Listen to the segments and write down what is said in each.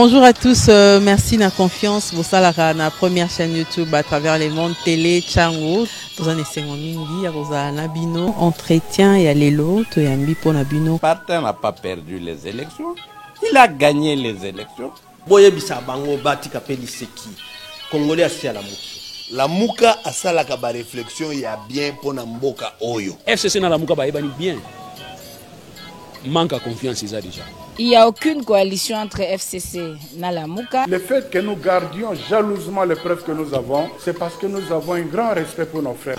Bonjour à tous, merci de la confiance. Vous savez, la première chaîne YouTube à travers les mondes télé, Tchango. Dans un essai mingi, Rosa Nabino, entretien et allélo, Toyambi pour Nabino. Martin n'a pas perdu les élections, il a gagné les élections. Boye bisa bango bati kapeli seki. Congolais asi à la mouki. La mouka a ça la kaba réflexion il y a bien pour Namboka Oyo. FCC na la mouka ba ebani bien. Manque à confiance ils a déjà. Il n'y a aucune coalition entre FCC et Nalamouka. Le fait que nous gardions jalousement les preuves que nous avons, c'est parce que nous avons un grand respect pour nos frères.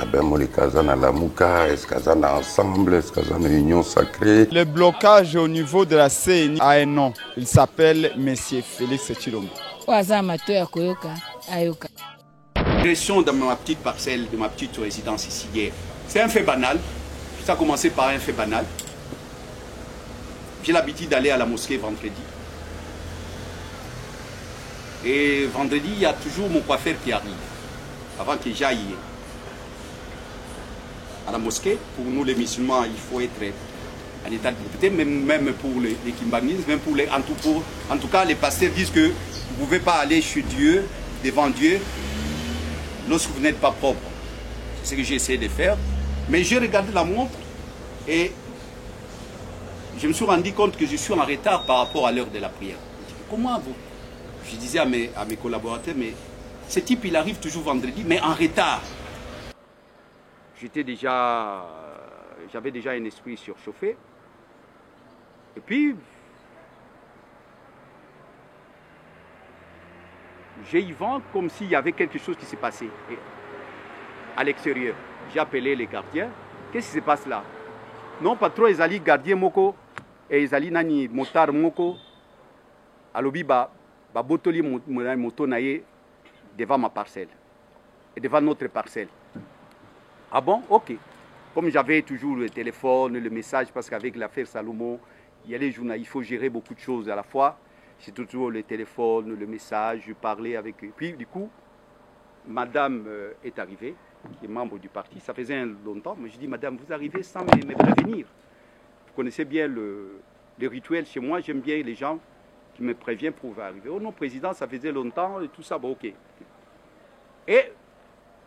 Ensemble, Union Sacrée. Le blocage au niveau de la CNI a un nom. Il s'appelle Monsieur Félix Tshilombo. L'agression dans ma petite parcelle, de ma petite résidence ici hier, c'est un fait banal. Ça a commencé par un fait banal. J'ai l'habitude d'aller à la mosquée vendredi. Et vendredi, il y a toujours mon coiffeur qui arrive. Avant que j'aille à la mosquée, pour nous les musulmans, il faut être en état de propriété, même pour les kimbanguistes, même pour les... En tout cas, les pasteurs disent que vous ne pouvez pas aller chez Dieu, devant Dieu, lorsque vous n'êtes pas propre. C'est ce que j'ai essayé de faire. Mais j'ai regardé la montre et je me suis rendu compte que je suis en retard par rapport à l'heure de la prière. Comment vous? Je disais à mes collaborateurs, mais ce type, il arrive toujours vendredi, mais en retard. J'avais déjà un esprit surchauffé. Et puis, j'ai y vent comme s'il y avait quelque chose qui s'est passé à l'extérieur. J'ai appelé les gardiens. Qu'est-ce qui se passe là? Non, pas trop, ils allaient garder moko. Et ils allaient nani motar moko. Alobi ba botoli moto naye devant ma parcelle. Et devant notre parcelle. Ah bon? Ok. Comme j'avais toujours le téléphone, le message, parce qu'avec l'affaire Salomon, il y a les journalistes, il faut gérer beaucoup de choses à la fois. J'ai toujours le téléphone, le message, je parlais avec eux. Puis du coup, madame est arrivée, qui est membre du parti. Ça faisait longtemps, mais je dis, madame, vous arrivez sans me prévenir. Vous connaissez bien le rituel chez moi, j'aime bien les gens qui me préviennent pour arriver. Oh non, président, ça faisait longtemps et tout ça, bon, ok. Et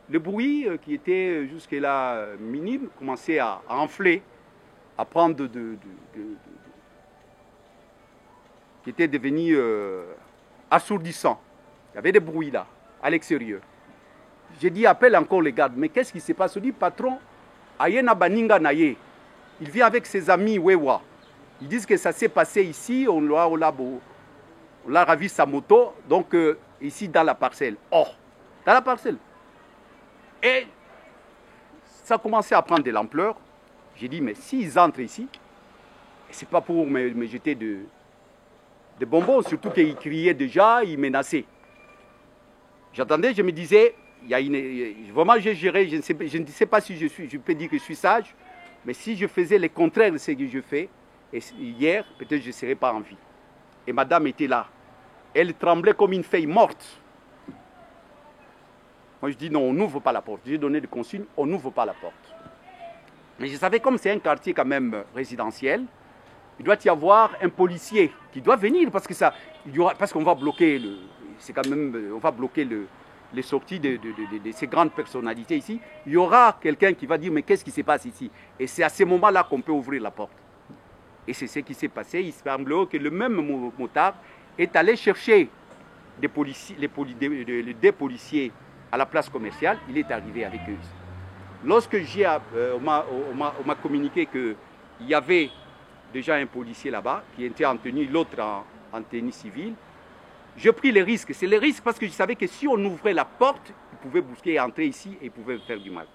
le bruit qui était jusque-là minime commençait à enfler, à prendre qui était devenu assourdissant. Il y avait des bruits là, à l'extérieur. J'ai dit, appelle encore les gardes. Mais qu'est-ce qui se passe? Je dis, patron, Ayena Baninga Naye, il vient avec ses amis Wewa. Ils disent que ça s'est passé ici, on l'a ravi sa moto, donc ici dans la parcelle. Oh, dans la parcelle. Et ça a commencé à prendre de l'ampleur. J'ai dit, mais s'ils entrent ici, c'est pas pour me jeter de bonbons, surtout qu'ils criaient déjà, ils menaçaient. J'attendais, je me disais, vraiment j'ai géré, je ne sais pas si je peux dire que je suis sage, mais si je faisais le contraire de ce que je fais, et hier, peut-être je ne serais pas en vie. Et madame était là. Elle tremblait comme une feuille morte. Moi je dis non, on n'ouvre pas la porte. J'ai donné des consignes, on n'ouvre pas la porte. Mais je savais, comme c'est un quartier quand même résidentiel, il doit y avoir un policier qui doit venir parce qu'on va bloquer on va bloquer les sorties de ces grandes personnalités ici. Il y aura quelqu'un qui va dire mais qu'est-ce qui se passe ici? Et c'est à ce moment-là qu'on peut ouvrir la porte. Et c'est ce qui s'est passé. Il semble que le même motard est allé chercher des policiers à la place commerciale. Il est arrivé avec eux. Lorsque on m'a communiqué qu'il y avait déjà un policier là-bas qui était en tenue, l'autre en tenue civile, j'ai pris les risques. C'est les risques parce que je savais que si on ouvrait la porte, ils pouvaient bousquer et entrer ici et ils pouvaient faire du mal.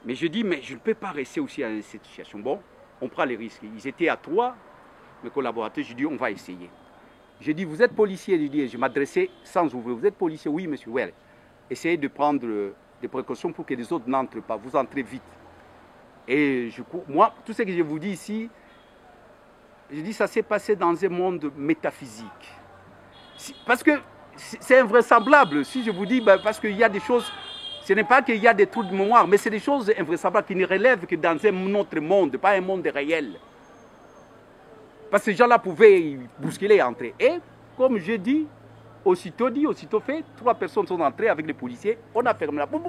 Mais je dis, mais je ne peux pas rester aussi dans cette situation. Bon, on prend les risques. Ils étaient à 3, mes collaborateurs. Je dis, on va essayer. Je dis, vous êtes policier? Je m'adressais sans ouvrir. Vous êtes policier? Oui, monsieur. Ouais. Essayez de prendre des précautions pour que les autres n'entrent pas. Vous entrez vite. Et moi, tout ce que je vous dis ici, je dis, ça s'est passé dans un monde métaphysique. Parce que c'est invraisemblable. Si je vous dis, parce qu'il y a des choses... Ce n'est pas qu'il y a des trous de mémoire, mais c'est des choses invraisemblables qui ne relèvent que dans un autre monde, pas un monde réel. Parce que ces gens-là pouvaient bousculer et entrer. Et comme je dis, aussitôt dit, aussitôt fait, 3 personnes sont entrées avec les policiers, on a fermé la porte.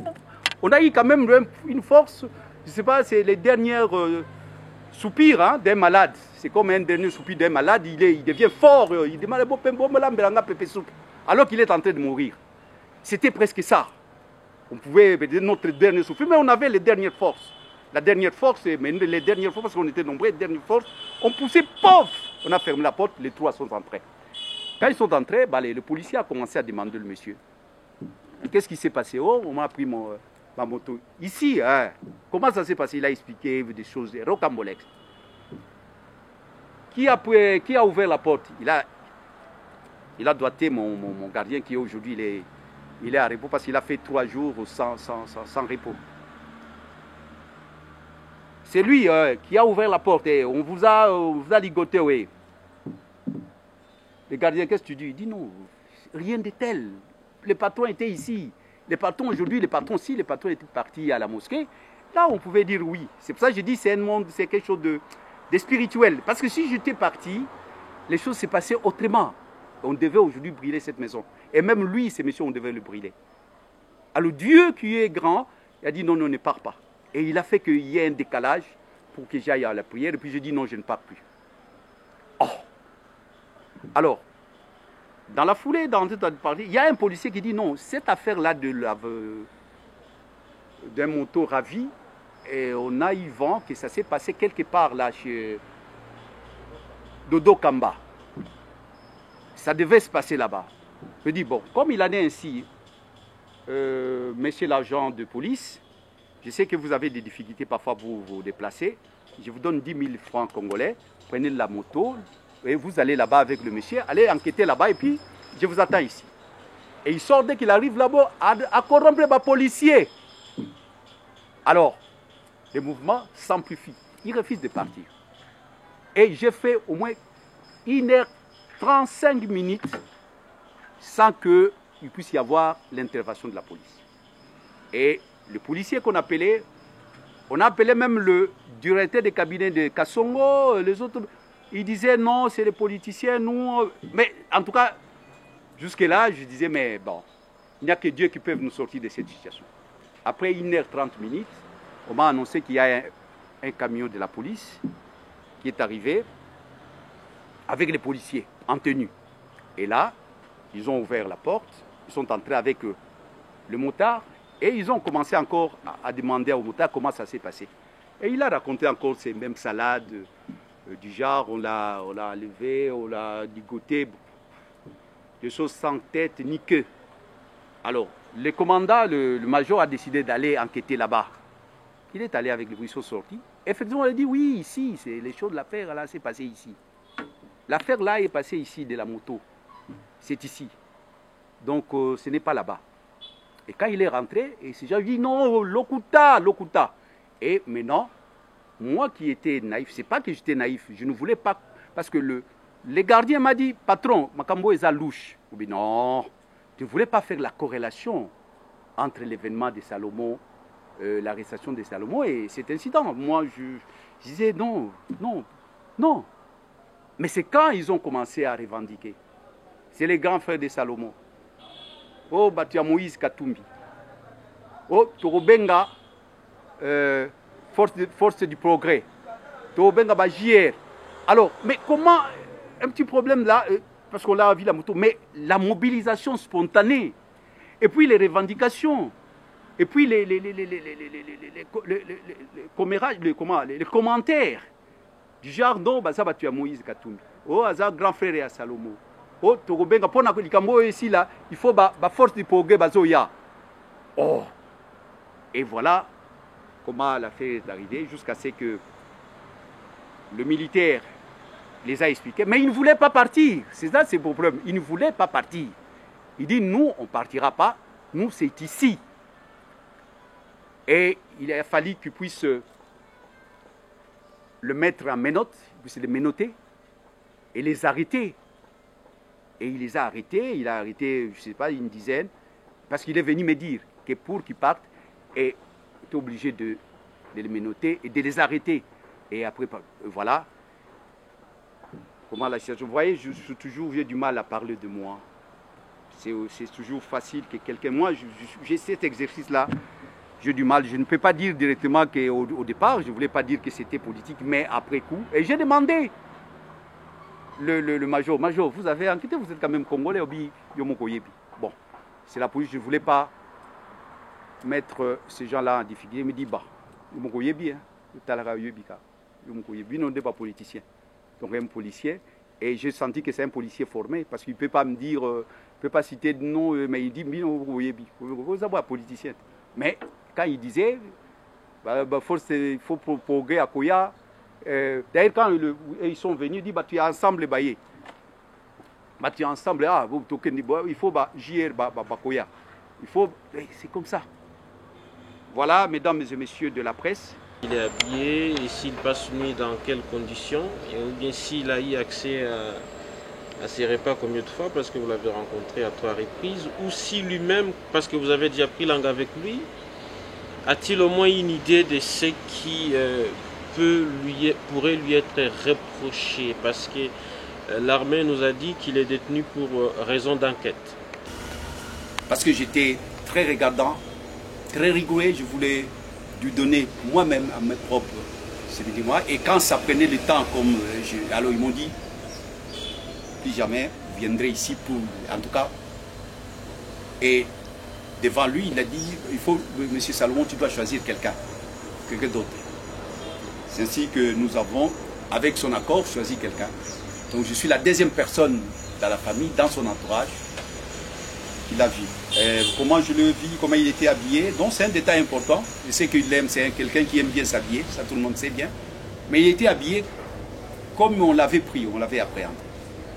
On a eu quand même une force, je ne sais pas, c'est les dernières soupirs hein, d'un malade. C'est comme un dernier soupir d'un malade, il devient fort, il demande alors qu'il est en train de mourir. C'était presque ça. On pouvait dire notre dernier soupir, mais on avait les dernières forces. La dernière force, mais les dernières forces, parce qu'on était nombreux, les dernières forces, on poussait, pof! On a fermé la porte, les 3 sont entrés. Quand ils sont entrés, le policier a commencé à demander le monsieur. Qu'est-ce qui s'est passé? Oh, on m'a pris ma moto. Ici, hein, comment ça s'est passé? Il a expliqué des choses rocambolesques. Qui a ouvert la porte? Il a doigté mon gardien qui aujourd'hui, il est à repos parce qu'il a fait 3 jours sans repos. C'est lui qui a ouvert la porte et on vous a ligoté, oui. Le gardien, qu'est-ce que tu dis? Il dit non, rien de tel. Les patrons étaient ici. Les patrons aujourd'hui, les patrons étaient partis à la mosquée. Là, on pouvait dire oui. C'est pour ça que je dis c'est un monde, c'est quelque chose de spirituel. Parce que si j'étais parti, les choses s'est passées autrement. On devait aujourd'hui brûler cette maison. Et même lui, ces messieurs, on devait le brûler. Alors Dieu qui est grand, il a dit non, ne pars pas. Et il a fait qu'il y ait un décalage pour que j'aille à la prière. Et puis je dis non, je ne pars plus. Oh! Alors, dans la foulée, il y a un policier qui dit non, cette affaire-là d'un moto ravi, et on a eu vent que ça s'est passé quelque part là chez Dodo Kamba. Ça devait se passer là-bas. Je dis bon, comme il en est ainsi, monsieur l'agent de police, je sais que vous avez des difficultés parfois pour vous déplacer. Je vous donne 10 000 francs congolais, prenez la moto et vous allez là-bas avec le monsieur, allez enquêter là-bas et puis je vous attends ici. Et il sort dès qu'il arrive là-bas à corrompre les policiers. Alors, le mouvement s'amplifie. Il refuse de partir. Et j'ai fait au moins 1h35 minutes sans qu'il puisse y avoir l'intervention de la police. Et le policier qu'on appelait, on a appelé même le directeur des cabinets de Kassongo, les autres, ils disaient non, c'est les politiciens, nous. Mais en tout cas, jusque-là, je disais, mais bon, il n'y a que Dieu qui peut nous sortir de cette situation. Après 1h30 minutes, on m'a annoncé qu'il y a un camion de la police qui est arrivé avec les policiers en tenue. Et là, ils ont ouvert la porte, ils sont entrés avec le motard et ils ont commencé encore à demander au motard comment ça s'est passé. Et il a raconté encore ces mêmes salades du genre, on l'a enlevé, on l'a ligoté, des choses sans tête ni queue. Alors, le commandant, le major a décidé d'aller enquêter là-bas. Il est allé avec les policiers sortis. Effectivement, il a dit oui, ici, c'est les choses de l'affaire là, c'est passé ici. L'affaire là est passée ici de la moto. C'est ici. Donc, ce n'est pas là-bas. Et quand il est rentré, et ces gens lui disent non, Lokuta. Et maintenant, moi qui étais naïf, c'est pas que j'étais naïf, je ne voulais pas, parce que le gardien m'a dit, patron, Makambo est à louche. Je dis non, je ne voulais pas faire la corrélation entre l'événement de Salomon, l'arrestation de Salomon et cet incident. Moi, je disais non. Mais c'est quand ils ont commencé à revendiquer. C'est les grands frères de Salomon. Oh, Batia Moïse Katumbi. Oh, Torobenga, force du progrès. Torobenga Bajier. Alors, mais comment, un petit problème là, parce qu'on l'a vu la moto, mais la mobilisation spontanée, et puis les revendications, et puis les commentaires, du genre non, ça va tuer Moïse Katumbi. Oh, ça grand frère et à Salomon. Oh, Torobenga, pour nous ici là, il faut la force du progrès bazoya. Oh, et voilà comment l'affaire est arrivée jusqu'à ce que le militaire les a expliqués. Mais ils ne voulaient pas partir. C'est ça, c'est le problème. Ils ne voulaient pas partir. Il dit nous, on ne partira pas. Nous, c'est ici. Et il a fallu qu'ils puissent le mettre en menottes, puisse les menotter et les arrêter. Et il les a arrêtés, il a arrêté, je ne sais pas, une dizaine, parce qu'il est venu me dire que pour qu'ils partent, et il était obligé de les menotter et de les arrêter. Et après, voilà. comment la situation. Vous voyez, j'ai du mal à parler de moi. C'est toujours facile que quelqu'un... Moi, j'ai cet exercice-là. J'ai du mal. Je ne peux pas dire directement qu'au départ, je ne voulais pas dire que c'était politique, mais après coup. Et j'ai demandé le major. Major, vous avez enquêté, vous êtes quand même congolais. Bon, c'est la police. Je ne voulais pas mettre ces gens-là en difficulté. Il me dit, bah, il n'est pas politicien. Donc un policier. Et j'ai senti que c'est un policier formé, parce qu'il ne peut pas me dire, il ne peut pas citer de nom, mais il dit, vous avez un politicien. Mais quand il disait, il faut proposer à Koya. D'ailleurs, quand ils sont venus, ils disent, tu es ensemble, tu es ensemble, il faut JR Koya. Il faut, c'est comme ça. Voilà, mesdames et messieurs de la presse. Il est habillé et s'il passe nuit dans quelles conditions, ou bien s'il a eu accès à ses repas combien de fois parce que vous l'avez rencontré à 3 reprises, ou si lui-même, parce que vous avez déjà pris langue avec lui, a-t-il au moins une idée de ce qui pourrait lui être reproché, parce que l'armée nous a dit qu'il est détenu pour raison d'enquête. Parce que j'étais très regardant, très rigoureux, je voulais lui donner moi-même à mes propres mois. Et quand ça prenait le temps, alors ils m'ont dit, plus jamais vous viendrez ici pour, en tout cas. Et devant lui, il a dit, il faut, monsieur Salomon, tu dois choisir quelqu'un d'autre. C'est ainsi que nous avons, avec son accord, choisi quelqu'un. Donc je suis la deuxième personne dans la famille, dans son entourage, qui l'a vu. Comment je le vis, comment il était habillé. Donc c'est un détail important. Je sais qu'il aime, c'est quelqu'un qui aime bien s'habiller, ça tout le monde sait bien. Mais il était habillé comme on l'avait pris, on l'avait appréhendé.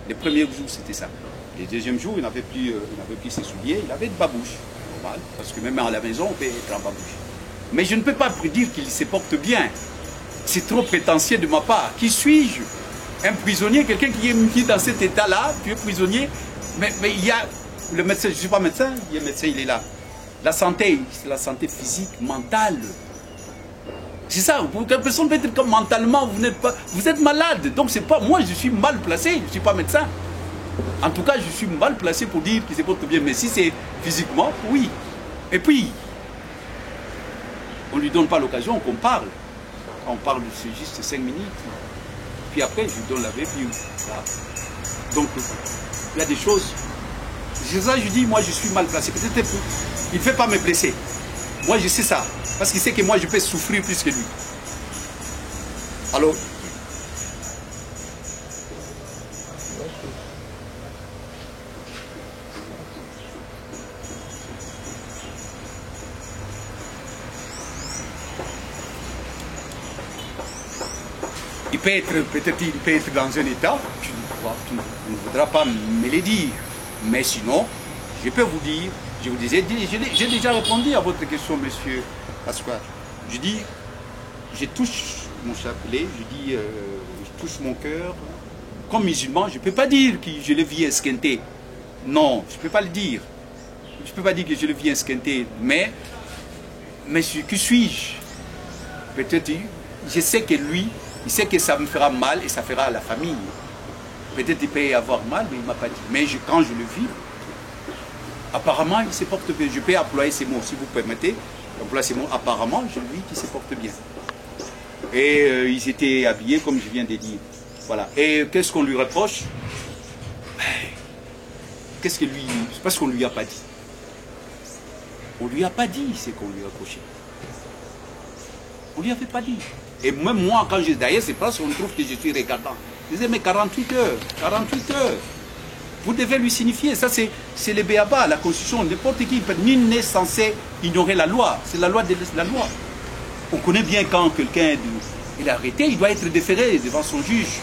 Les premiers jours, c'était ça. Les deuxièmes jours, il n'avait plus ses souliers, il avait de babouche. Normal, parce que même à la maison, on peut être en babouche. Mais je ne peux pas dire qu'il se porte bien. C'est trop prétentieux de ma part. Qui suis-je? Un prisonnier, quelqu'un qui est mis dans cet état-là, tu es prisonnier. Mais il y a le médecin, je ne suis pas médecin, il y a un médecin, il est là. La santé, c'est la santé physique, mentale. C'est ça, une personne peut être comme mentalement, vous êtes malade. Donc c'est pas moi, je suis mal placé, je ne suis pas médecin. En tout cas, je suis mal placé pour dire qu'il se porte bien. Mais si c'est physiquement, oui. Et puis, on ne lui donne pas l'occasion qu'on parle. On parle juste 5 minutes. Puis après, je lui donne la vie. Donc, il y a des choses. C'est ça, je dis, moi, je suis mal placé. Peut-être il ne fait pas me blesser. Moi, je sais ça. Parce qu'il sait que moi, je peux souffrir plus que lui. Alors, il peut être dans un état, tu ne voudras pas me le dire. Mais sinon, je peux vous dire, je vous disais, j'ai déjà répondu à votre question, monsieur Pasquale. Je dis, je touche mon chapelet, je dis, je touche mon cœur. Comme musulman, je ne peux pas dire que je le vis esquinté. Non, je ne peux pas le dire. Je ne peux pas dire que je le vis esquinté. Mais que suis-je? Peut-être, je sais que lui, il sait que ça me fera mal et ça fera à la famille. Peut-être qu'il peut y avoir mal, mais il ne m'a pas dit. Mais quand je le vis, apparemment, il se porte bien. Je peux employer ces mots, si vous permettez. Employer ces mots, apparemment, je le vis qu'il se porte bien. Et ils étaient habillés comme je viens de dire. Voilà. Et qu'est-ce qu'on lui reproche? Qu'est-ce que lui... C'est parce qu'on ne lui a pas dit. On ne lui a pas dit ce qu'on lui a reproché. On ne lui avait pas dit. Et même moi, quand je... D'ailleurs, c'est parce qu'on trouve que je suis regardant. Je disais, mais 48 heures, 48 heures. Vous devez lui signifier. Ça, c'est le béaba, la Constitution. N'importe qui, nul n'est censé ignorer la loi. C'est la loi de la loi. On connaît bien quand quelqu'un est arrêté, il doit être déféré devant son juge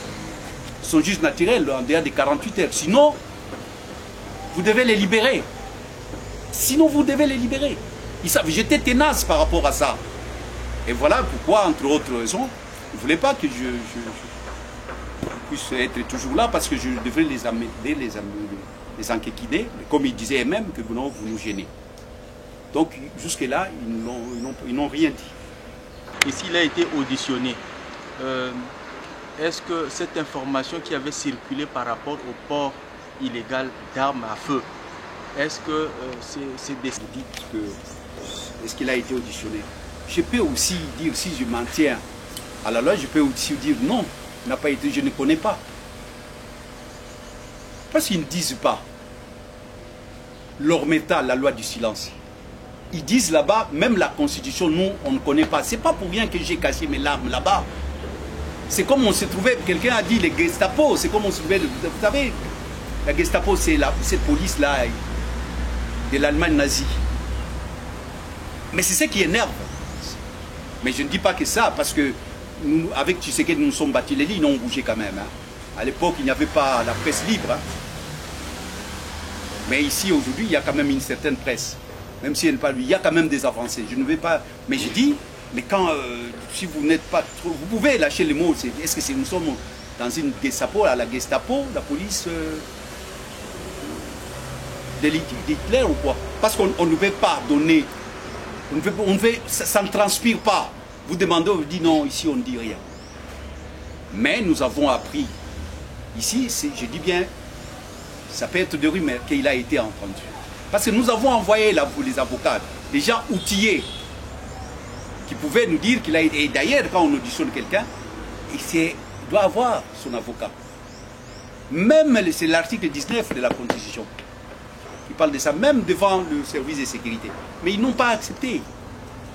naturel, en dehors des 48 heures. Sinon, vous devez les libérer. Sinon, vous devez les libérer. J'étais tenace par rapport à ça. Et voilà pourquoi, entre autres raisons, je ne voulais pas que je puisse être toujours là, parce que je devrais les amener, les enquéquiner, comme ils disaient eux-mêmes, que vous nous gênez. Donc, jusque-là, ils n'ont rien dit. Et s'il a été auditionné, est-ce que cette information qui avait circulé par rapport au port illégal d'armes à feu, est-ce que c'est des... Est-ce qu'il a été auditionné? Je peux aussi dire, si je m'en tiens à la loi, je peux aussi dire non, il n'a pas été, je ne connais pas. Parce qu'ils ne disent pas leur métal, la loi du silence. Ils disent là-bas, même la Constitution, nous, on ne connaît pas. C'est pas pour rien que j'ai caché mes larmes là-bas. C'est comme on se trouvait, quelqu'un a dit les Gestapo, c'est comme on se trouvait, vous savez, la Gestapo, c'est cette police-là de l'Allemagne nazie. Mais c'est ce qui énerve. Mais je ne dis pas que ça, parce que nous, avec Tshisekedi, nous nous sommes battus les lignes, ils ont bougé quand même. Hein. À l'époque, il n'y avait pas la presse libre. Hein. Mais ici, aujourd'hui, il y a quand même une certaine presse. Même si elle n'est pas lui, il y a quand même des avancées. Je ne vais pas... Mais je dis, mais quand, si vous n'êtes pas trop... Vous pouvez lâcher les mots. Est-ce que nous sommes dans une Gestapo, la Gestapo, la police d'Hitler ou quoi? Parce qu'on ne veut pas donner... ça ne transpire pas. Vous demandez, on vous dit non, ici on ne dit rien. Mais nous avons appris, ici, je dis bien, ça peut être de rumeurs qu'il a été entendu. Parce que nous avons envoyé les avocats, des gens outillés, qui pouvaient nous dire qu'il a été... Et d'ailleurs, quand on auditionne quelqu'un, il doit avoir son avocat. Même, c'est l'article 19 de la Constitution. Il parle de ça, même devant le service de sécurité. Mais ils n'ont pas accepté.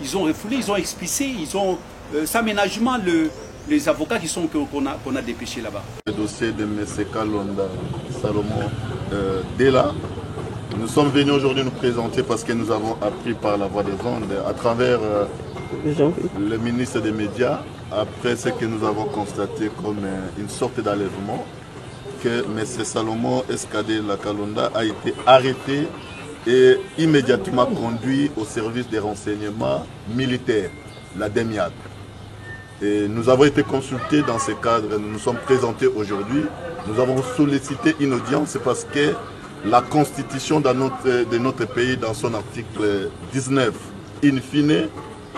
Ils ont refoulé, ils ont expulsé, ils ont sans ménagement les avocats qu'on a dépêchés là-bas. Le dossier de M. Kalonda Salomon Dela, nous sommes venus aujourd'hui nous présenter parce que nous avons appris par la voie des ondes, à travers le ministre des Médias, après ce que nous avons constaté comme une sorte d'enlèvement, que M. Salomon Escadé Kalonda a été arrêté et immédiatement conduit au service des renseignements militaires, la DEMIAD. Et nous avons été consultés dans ce cadre, nous nous sommes présentés aujourd'hui. Nous avons sollicité une audience parce que la constitution de notre pays, dans son article 19, in fine,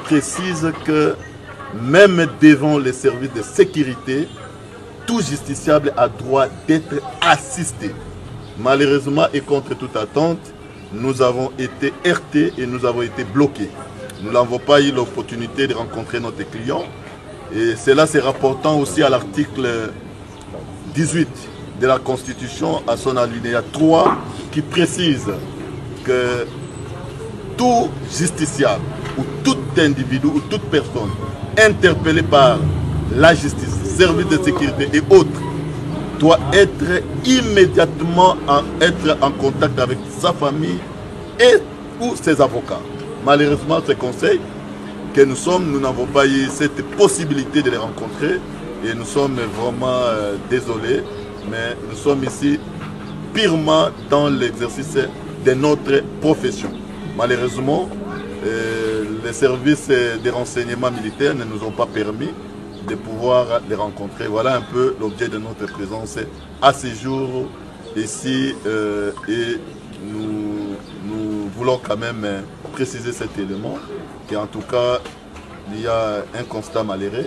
précise que même devant les services de sécurité, tout justiciable a droit d'être assisté. Malheureusement et contre toute attente, nous avons été heurtés et nous avons été bloqués. Nous n'avons pas eu l'opportunité de rencontrer notre client. Et cela se rapportant aussi à l'article 18 de la Constitution, à son alinéa 3, qui précise que tout justiciable ou tout individu ou toute personne interpellée par la justice, service de sécurité et autres, doit être immédiatement en contact avec sa famille et ou ses avocats. Malheureusement, ce conseil que nous n'avons pas eu cette possibilité de les rencontrer et nous sommes vraiment désolés, mais nous sommes ici purement dans l'exercice de notre profession. Malheureusement, les services de renseignement militaire ne nous ont pas permis de pouvoir les rencontrer. Voilà un peu l'objet de notre présence à ce jour ici et nous voulons quand même préciser cet élément, qu'en tout cas il y a un constat malheureux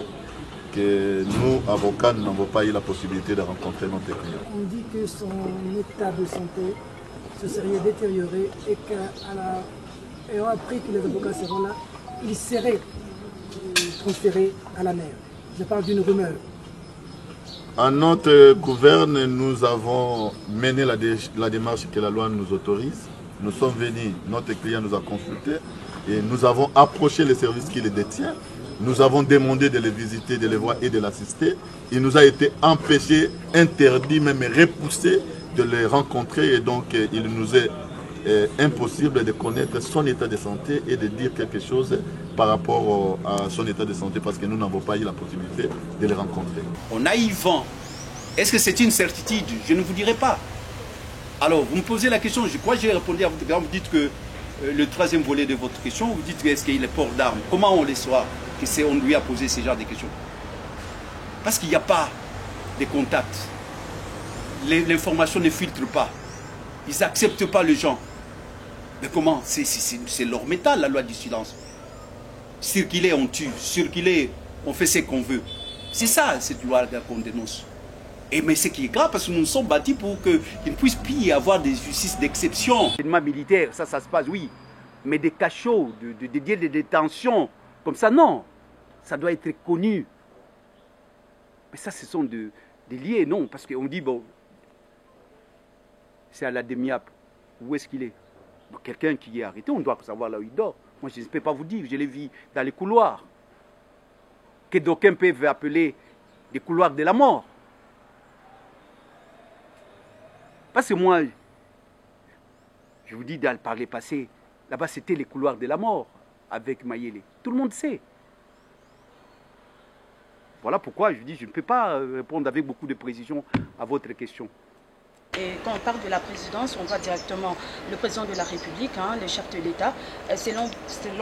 que nous, avocats, nous n'avons pas eu la possibilité de rencontrer notre client. On dit que son état de santé se serait détérioré et après que les avocats seront là, il serait transféré à la mer. Je parle d'une rumeur. En notre gouverne, nous avons mené la démarche que la loi nous autorise. Nous sommes venus, notre client nous a consultés et nous avons approché les services qui les détiennent. Nous avons demandé de les visiter, de les voir et de l'assister. Il nous a été empêché, interdit, même repoussé de les rencontrer et donc il nous est impossible de connaître son état de santé et de dire quelque chose par rapport à son état de santé parce que nous n'avons pas eu la possibilité de les rencontrer. On a eu vent. Est-ce que c'est une certitude? Je ne vous dirai pas. Alors, vous me posez la question, je crois que j'ai répondu à votre question. Vous dites que le troisième volet de votre question, vous dites est-ce qu'il est port d'armes? Comment on les soit qu'on lui a posé ce genre de questions? Parce qu'il n'y a pas de contact. L'information ne filtre pas. Ils n'acceptent pas les gens. Mais comment? C'est leur métal, la loi du silence. Circuler, on tue. Circuler, on fait ce qu'on veut. C'est ça, cette loi qu'on dénonce. Et mais ce qui est grave, parce que nous nous sommes bâtis pour qu'il ne puisse plus y avoir des justices d'exception. L'enseignement militaire, ça se passe, oui. Mais des cachots, des détentions, comme ça, non. Ça doit être connu. Mais ça, ce sont des liés, non. Parce qu'on dit, bon, c'est à la demi-app. Où est-ce qu'il est, bon, quelqu'un qui est arrêté, on doit savoir là où il dort. Moi, je ne peux pas vous dire, je l'ai vu dans les couloirs. Que d'aucuns peuvent appeler des couloirs de la mort. Parce que moi, je vous dis par les passés, là-bas c'était les couloirs de la mort avec Mayele. Tout le monde sait. Voilà pourquoi je dis, je ne peux pas répondre avec beaucoup de précision à votre question. Et quand on parle de la présidence, on voit directement le président de la République, le chef de l'État. Selon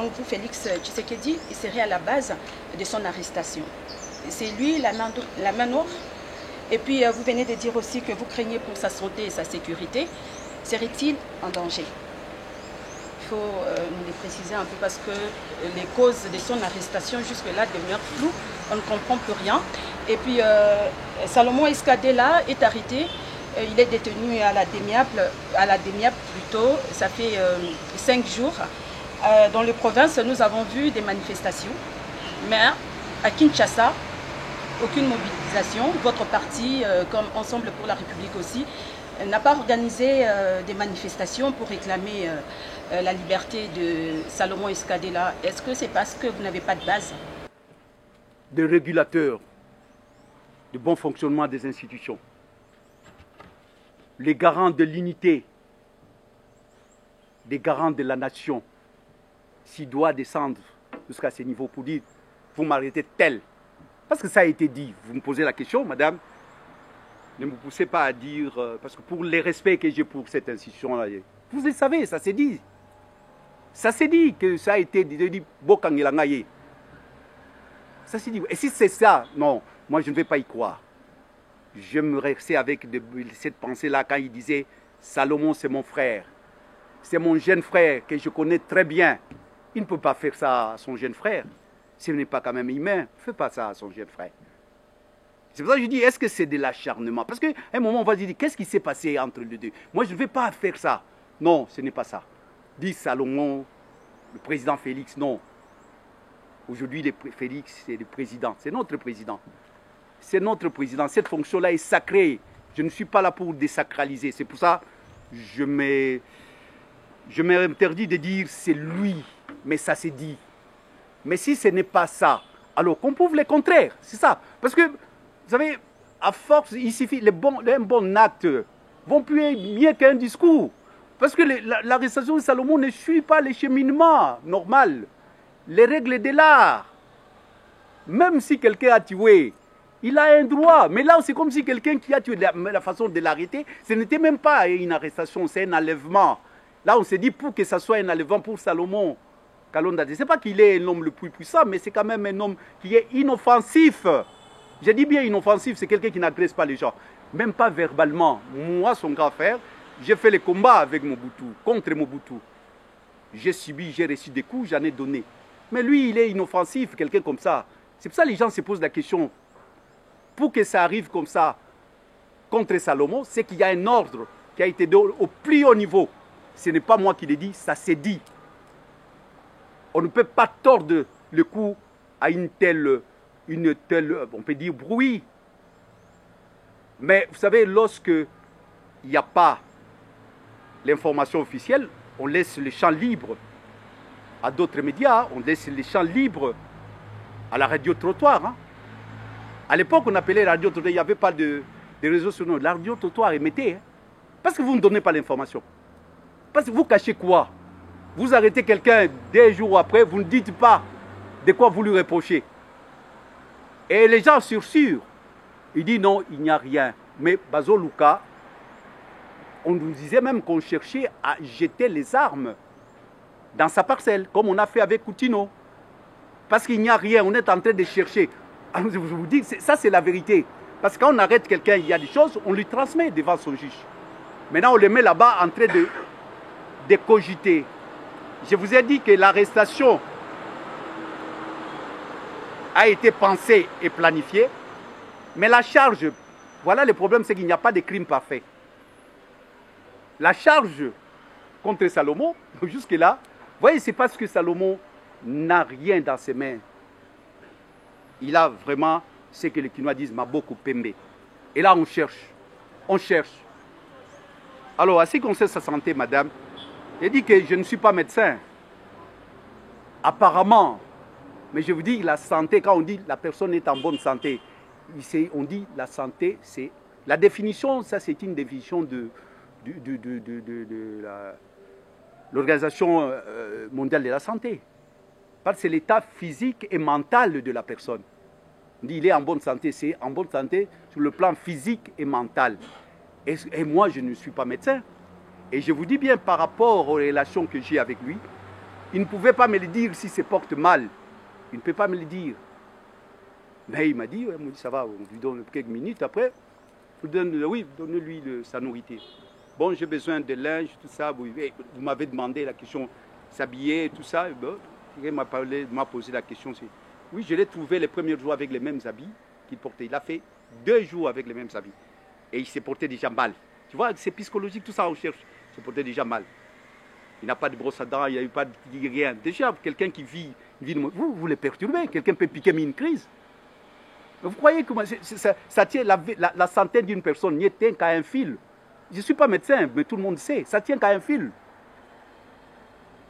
vous, Félix Tshisekedi, il serait à la base de son arrestation. C'est lui la main noire. Et puis vous venez de dire aussi que vous craignez pour sa santé et sa sécurité. Serait-il en danger? Il faut nous les préciser un peu parce que les causes de son arrestation jusque-là demeurent floues. On ne comprend plus rien. Et puis Salomon Escadela est arrêté. Il est détenu à la DEMIAP plutôt. Ça fait 5 jours. Dans les provinces, nous avons vu des manifestations. Mais à Kinshasa, aucune mobilisation. Votre parti, comme Ensemble pour la République aussi, n'a pas organisé des manifestations pour réclamer la liberté de Salomon Escadela. Est-ce que c'est parce que vous n'avez pas de base? Des régulateurs, de bon fonctionnement des institutions, les garants de l'unité, les garants de la nation, s'il doit descendre jusqu'à ce niveau pour dire, vous m'arrêtez tel. Parce que ça a été dit. Vous me posez la question, madame. Ne me poussez pas à dire, parce que pour les respects que j'ai pour cette institution-là, vous le savez, ça s'est dit. Ça s'est dit que ça a été dit, Bokangelangaye. Ça s'est dit. Et si c'est ça, non, moi je ne vais pas y croire. Je me restais avec cette pensée-là quand il disait, Salomon c'est mon frère. C'est mon jeune frère que je connais très bien. Il ne peut pas faire ça à son jeune frère. Ce n'est pas quand même humain, ne fais pas ça à son jeune frère. C'est pour ça que je dis, est-ce que c'est de l'acharnement? Parce qu'à un moment, on va se dire, qu'est-ce qui s'est passé entre les deux? Moi, je ne vais pas faire ça. Non, ce n'est pas ça. Dit Salomon, le président Félix, non. Aujourd'hui, Félix, c'est le président. C'est notre président. C'est notre président. Cette fonction-là est sacrée. Je ne suis pas là pour désacraliser. C'est pour ça que je m'interdis de dire c'est lui. Mais ça s'est dit. Mais si ce n'est pas ça, alors qu'on prouve le contraire. C'est ça. Parce que, vous savez, à force, il suffit, un bon acte vont plus mieux qu'un discours. Parce que l'arrestation de Salomon ne suit pas les cheminements normal, les règles de l'art. Même si quelqu'un a tué, il a un droit. Mais là, c'est comme si quelqu'un qui a tué, la façon de l'arrêter, ce n'était même pas une arrestation, c'est un enlèvement. Là, on s'est dit, pour que ça soit un enlèvement pour Salomon Kalonda, je ne sais pas qu'il est l'homme le plus puissant, mais c'est quand même un homme qui est inoffensif. Je dis bien inoffensif, c'est quelqu'un qui n'agresse pas les gens. Même pas verbalement. Moi, son grand frère, j'ai fait les combats avec Mobutu, contre Mobutu. J'ai subi, j'ai reçu des coups, j'en ai donné. Mais lui, il est inoffensif, quelqu'un comme ça. C'est pour ça que les gens se posent la question. Pour que ça arrive comme ça contre Salomon, c'est qu'il y a un ordre qui a été donné au plus haut niveau. Ce n'est pas moi qui l'ai dit, ça s'est dit. On ne peut pas tordre le cou à une telle, on peut dire, bruit. Mais vous savez, lorsque il n'y a pas l'information officielle, on laisse le champ libre à d'autres médias, on laisse le champ libre à la radio-trottoir. Hein. À l'époque, on appelait radio-trottoir, il n'y avait pas de réseaux sociaux. La radio-trottoir émettait. Hein. Parce que vous ne donnez pas l'information. Parce que vous cachez quoi? Vous arrêtez quelqu'un 2 jours après, vous ne dites pas de quoi vous lui reprochez. Et les gens sur sûr, ils disent non, il n'y a rien. Mais Bazo Luka, on nous disait même qu'on cherchait à jeter les armes dans sa parcelle, comme on a fait avec Coutinho. Parce qu'il n'y a rien, on est en train de chercher. Alors, je vous dis, ça c'est la vérité. Parce que quand on arrête quelqu'un, il y a des choses, on lui transmet devant son juge. Maintenant, on le met là-bas en train de cogiter. Je vous ai dit que l'arrestation a été pensée et planifiée. Mais la charge, voilà le problème, c'est qu'il n'y a pas de crime parfait. La charge contre Salomon, jusque-là, vous voyez, c'est parce que Salomon n'a rien dans ses mains. Il a vraiment ce que les Kinois disent Maboko Pembe. Et là, on cherche. On cherche. Alors, à ce qui concerne sa santé, madame, j'ai dit que je ne suis pas médecin. Apparemment. Mais je vous dis, la santé, quand on dit la personne est en bonne santé, on dit la santé, c'est... La définition, ça c'est une définition de l'Organisation mondiale de la santé. Parce que c'est l'état physique et mental de la personne. On dit il est en bonne santé, c'est en bonne santé sur le plan physique et mental. Et moi, je ne suis pas médecin. Et je vous dis bien, par rapport aux relations que j'ai avec lui, il ne pouvait pas me le dire s'il se porte mal. Il ne peut pas me le dire. Mais il m'a dit, ça va, on lui donne quelques minutes après, donnez-lui sa nourriture. Bon, j'ai besoin de linge, tout ça. Vous m'avez demandé la question, s'habiller, tout ça. Il m'a posé la question. Oui, je l'ai trouvé les premiers jours avec les mêmes habits qu'il portait. Il a fait 2 jours avec les mêmes habits. Et il s'est porté déjà mal. Tu vois, c'est psychologique, tout ça, on cherche. Il s'est porté déjà mal. Il n'a pas de brosse à dents, il n'y a eu pas de rien. Déjà, quelqu'un qui vit, vous le perturbez. Quelqu'un peut piquer une crise. Vous croyez que ça tient la santé d'une personne n'y tient qu'à un fil. Je ne suis pas médecin, mais tout le monde sait. Ça tient qu'à un fil.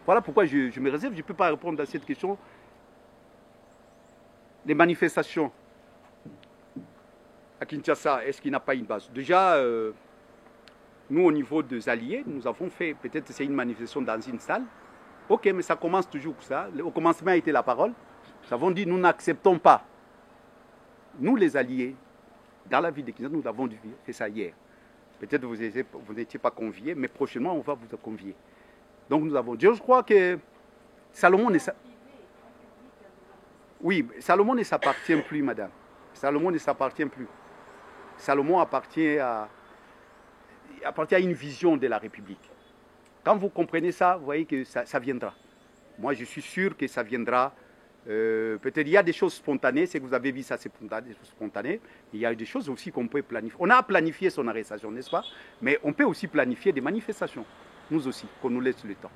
Voilà pourquoi je me réserve. Je ne peux pas répondre à cette question. Les manifestations à Kinshasa, est-ce qu'il n'a pas une base? Déjà, nous, au niveau des alliés, nous avons fait, peut-être c'est une manifestation dans une salle. Ok, mais ça commence toujours comme ça. Au commencement a été la parole. Nous avons dit, nous n'acceptons pas. Nous, les alliés, dans la ville de Kinshasa, nous avons fait ça hier. Peut-être vous n'étiez pas conviés, mais prochainement, on va vous convier. Donc, nous avons dit, je crois que Salomon Oui, Salomon ne s'appartient plus, madame. Salomon ne s'appartient plus. Salomon appartient à une vision de la République. Quand vous comprenez ça, vous voyez que ça viendra. Moi, je suis sûr que ça viendra. Peut-être il y a des choses spontanées, c'est que vous avez vu ça, c'est spontané. Il y a des choses aussi qu'on peut planifier. On a planifié son arrestation, n'est-ce pas? Mais on peut aussi planifier des manifestations, nous aussi, qu'on nous laisse le temps.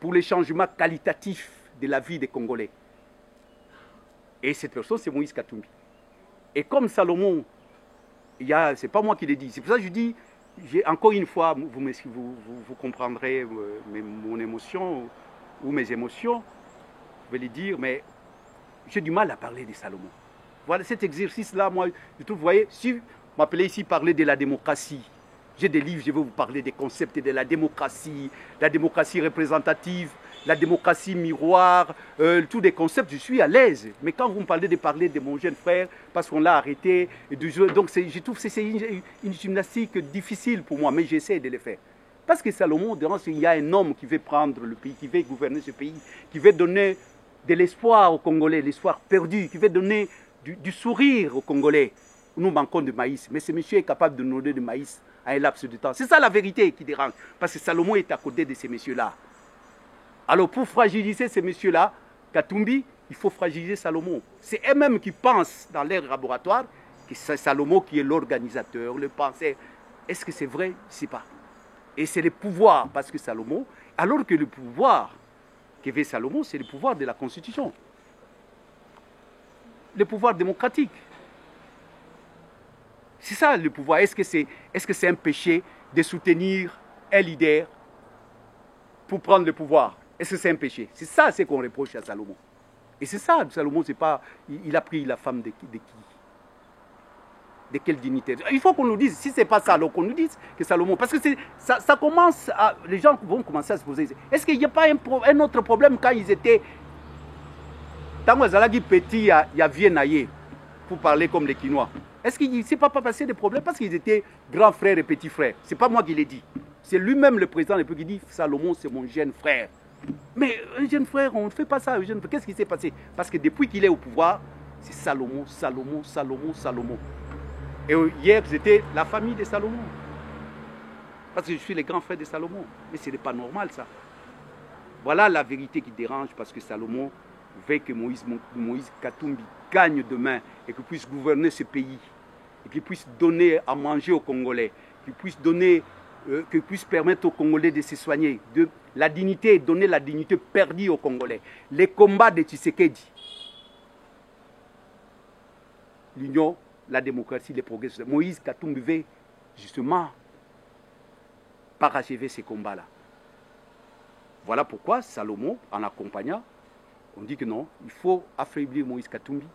Pour les changements qualitatifs de la vie des Congolais. Et cette personne, c'est Moïse Katumbi. Et comme Salomon, c'est pas moi qui l'ai dit, c'est pour ça que je dis, encore une fois, vous comprendrez mon émotion ou mes émotions, je vais les dire, mais j'ai du mal à parler de Salomon. Voilà, cet exercice-là, moi, je trouve, vous voyez, si vous m'appelez ici parler de la démocratie, j'ai des livres, je vais vous parler des concepts de la démocratie représentative, la démocratie miroir, tous des concepts, je suis à l'aise. Mais quand vous me parlez de mon jeune frère, parce qu'on l'a arrêté, donc je trouve que c'est une gymnastique difficile pour moi, mais j'essaie de le faire. Parce que Salomon, il y a un homme qui veut prendre le pays, qui veut gouverner ce pays, qui veut donner de l'espoir aux Congolais, l'espoir perdu, qui veut donner du sourire aux Congolais. Nous manquons de maïs, mais ce monsieur est capable de nous donner du maïs à un laps de temps. C'est ça la vérité qui dérange, parce que Salomon est à côté de ces messieurs-là. Alors pour fragiliser ces messieurs-là, Katumbi, il faut fragiliser Salomon. C'est eux-mêmes qui pensent dans leur laboratoire que c'est Salomon qui est l'organisateur, le penseur. Est-ce que c'est vrai? Je ne sais pas. Et c'est le pouvoir, parce que Salomon, alors que le pouvoir qu'avait Salomon, c'est le pouvoir de la Constitution. Le pouvoir démocratique. C'est ça le pouvoir. Est-ce que c'est un péché de soutenir un leader pour prendre le pouvoir? Est-ce que c'est un péché? C'est ça ce qu'on reproche à Salomon. Et c'est ça, Salomon, c'est pas. Il a pris la femme de qui? De quelle dignité? Il faut qu'on nous dise, si ce n'est pas ça, alors qu'on nous dise que Salomon. Parce que ça commence à. Les gens vont commencer à se poser. Est-ce qu'il n'y a pas un autre problème quand ils étaient. Tant que Zalagi petit, il y a Viennaye, pour parler comme les Quinois. Est-ce qu'il ne s'est pas passé des problèmes? Parce qu'ils étaient grands frères et petits frères. Ce n'est pas moi qui l'ai dit. C'est lui-même le président qui dit Salomon, c'est mon jeune frère. Mais un jeune frère, on ne fait pas ça. Qu'est-ce qui s'est passé? Parce que depuis qu'il est au pouvoir, c'est Salomon, Salomon, Salomon, Salomon. Et hier, j'étais la famille de Salomon. Parce que je suis le grand frère de Salomon. Mais ce n'est pas normal, ça. Voilà la vérité qui dérange, parce que Salomon veut que Moïse Katumbi gagne demain et qu'il puisse gouverner ce pays. et qui puisse donner à manger aux Congolais, qui puisse donner, qui puisse permettre aux Congolais de se soigner, de la dignité, donner la dignité perdue aux Congolais. Les combats de Tshisekedi, l'union, la démocratie, les progrès. Moïse Katumbi veut justement parachever ces combats-là. Voilà pourquoi Salomon, en accompagnant, on dit que non, il faut affaiblir Moïse Katumbi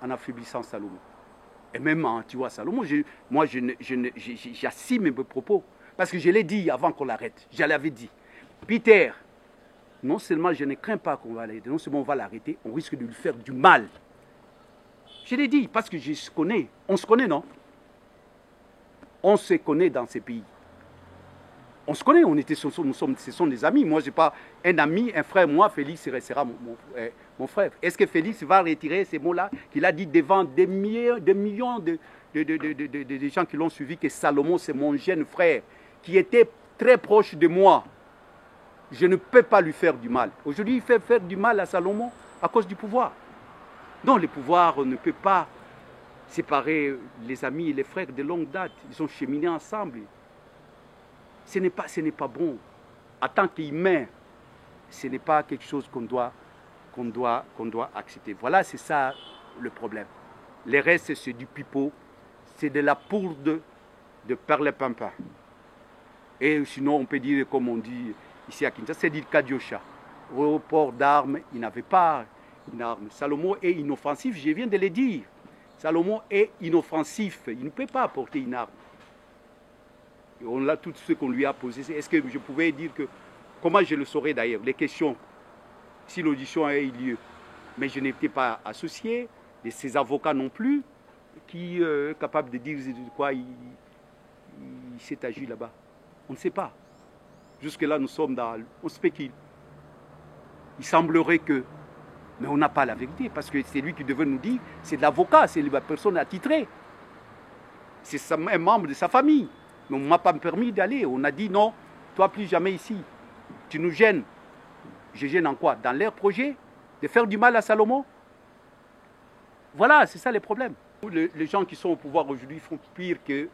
en affaiblissant Salomon. Et même, tu vois, Salomon, moi, j'assume mes propos. Parce que je l'ai dit avant qu'on l'arrête. Je l'avais dit. Peter, non seulement je ne crains pas qu'on va l'arrêter, non seulement on va l'arrêter, on risque de lui faire du mal. Je l'ai dit, parce que je se connais. On se connaît, non? On se connaît dans ces pays. On se connaît, ce sont des amis. Moi, je n'ai pas un ami, un frère. Moi, Félix restera mon frère. Est-ce que Félix va retirer ces mots-là qu'il a dit devant des millions de gens qui l'ont suivi, que Salomon, c'est mon jeune frère, qui était très proche de moi. Je ne peux pas lui faire du mal. Aujourd'hui, il fait faire du mal à Salomon à cause du pouvoir. Donc, le pouvoir ne peut pas séparer les amis et les frères de longue date. Ils ont cheminé ensemble. Ce n'est pas bon. En tant qu'humain, ce n'est pas quelque chose qu'on doit accepter. Voilà, c'est ça le problème. Le reste, c'est du pipeau, c'est de la poudre de perlimpinpin. Et sinon, on peut dire, comme on dit ici à Kinshasa, c'est dire Kadiosha. Au port d'armes, il n'avait pas une arme. Salomon est inoffensif, je viens de le dire. Salomon est inoffensif, il ne peut pas porter une arme. Et on a tout ce qu'on lui a posé. Est-ce que je pouvais dire que, comment je le saurais d'ailleurs, les questions, si l'audition a eu lieu, mais je n'étais pas associé, et ses avocats non plus, qui est capable de dire de quoi il s'est agi là-bas. On ne sait pas. Jusque-là, nous sommes dans... On spécule. Il semblerait que... Mais on n'a pas la vérité, parce que c'est lui qui devait nous dire, c'est l'avocat, c'est la personne attitrée. C'est un membre de sa famille. Mais on ne m'a pas permis d'aller. On a dit non, toi plus jamais ici. Tu nous gênes. Je gêne en quoi? Dans leur projet de faire du mal à Salomon? Voilà, c'est ça les problèmes. Les gens qui sont au pouvoir aujourd'hui font pire que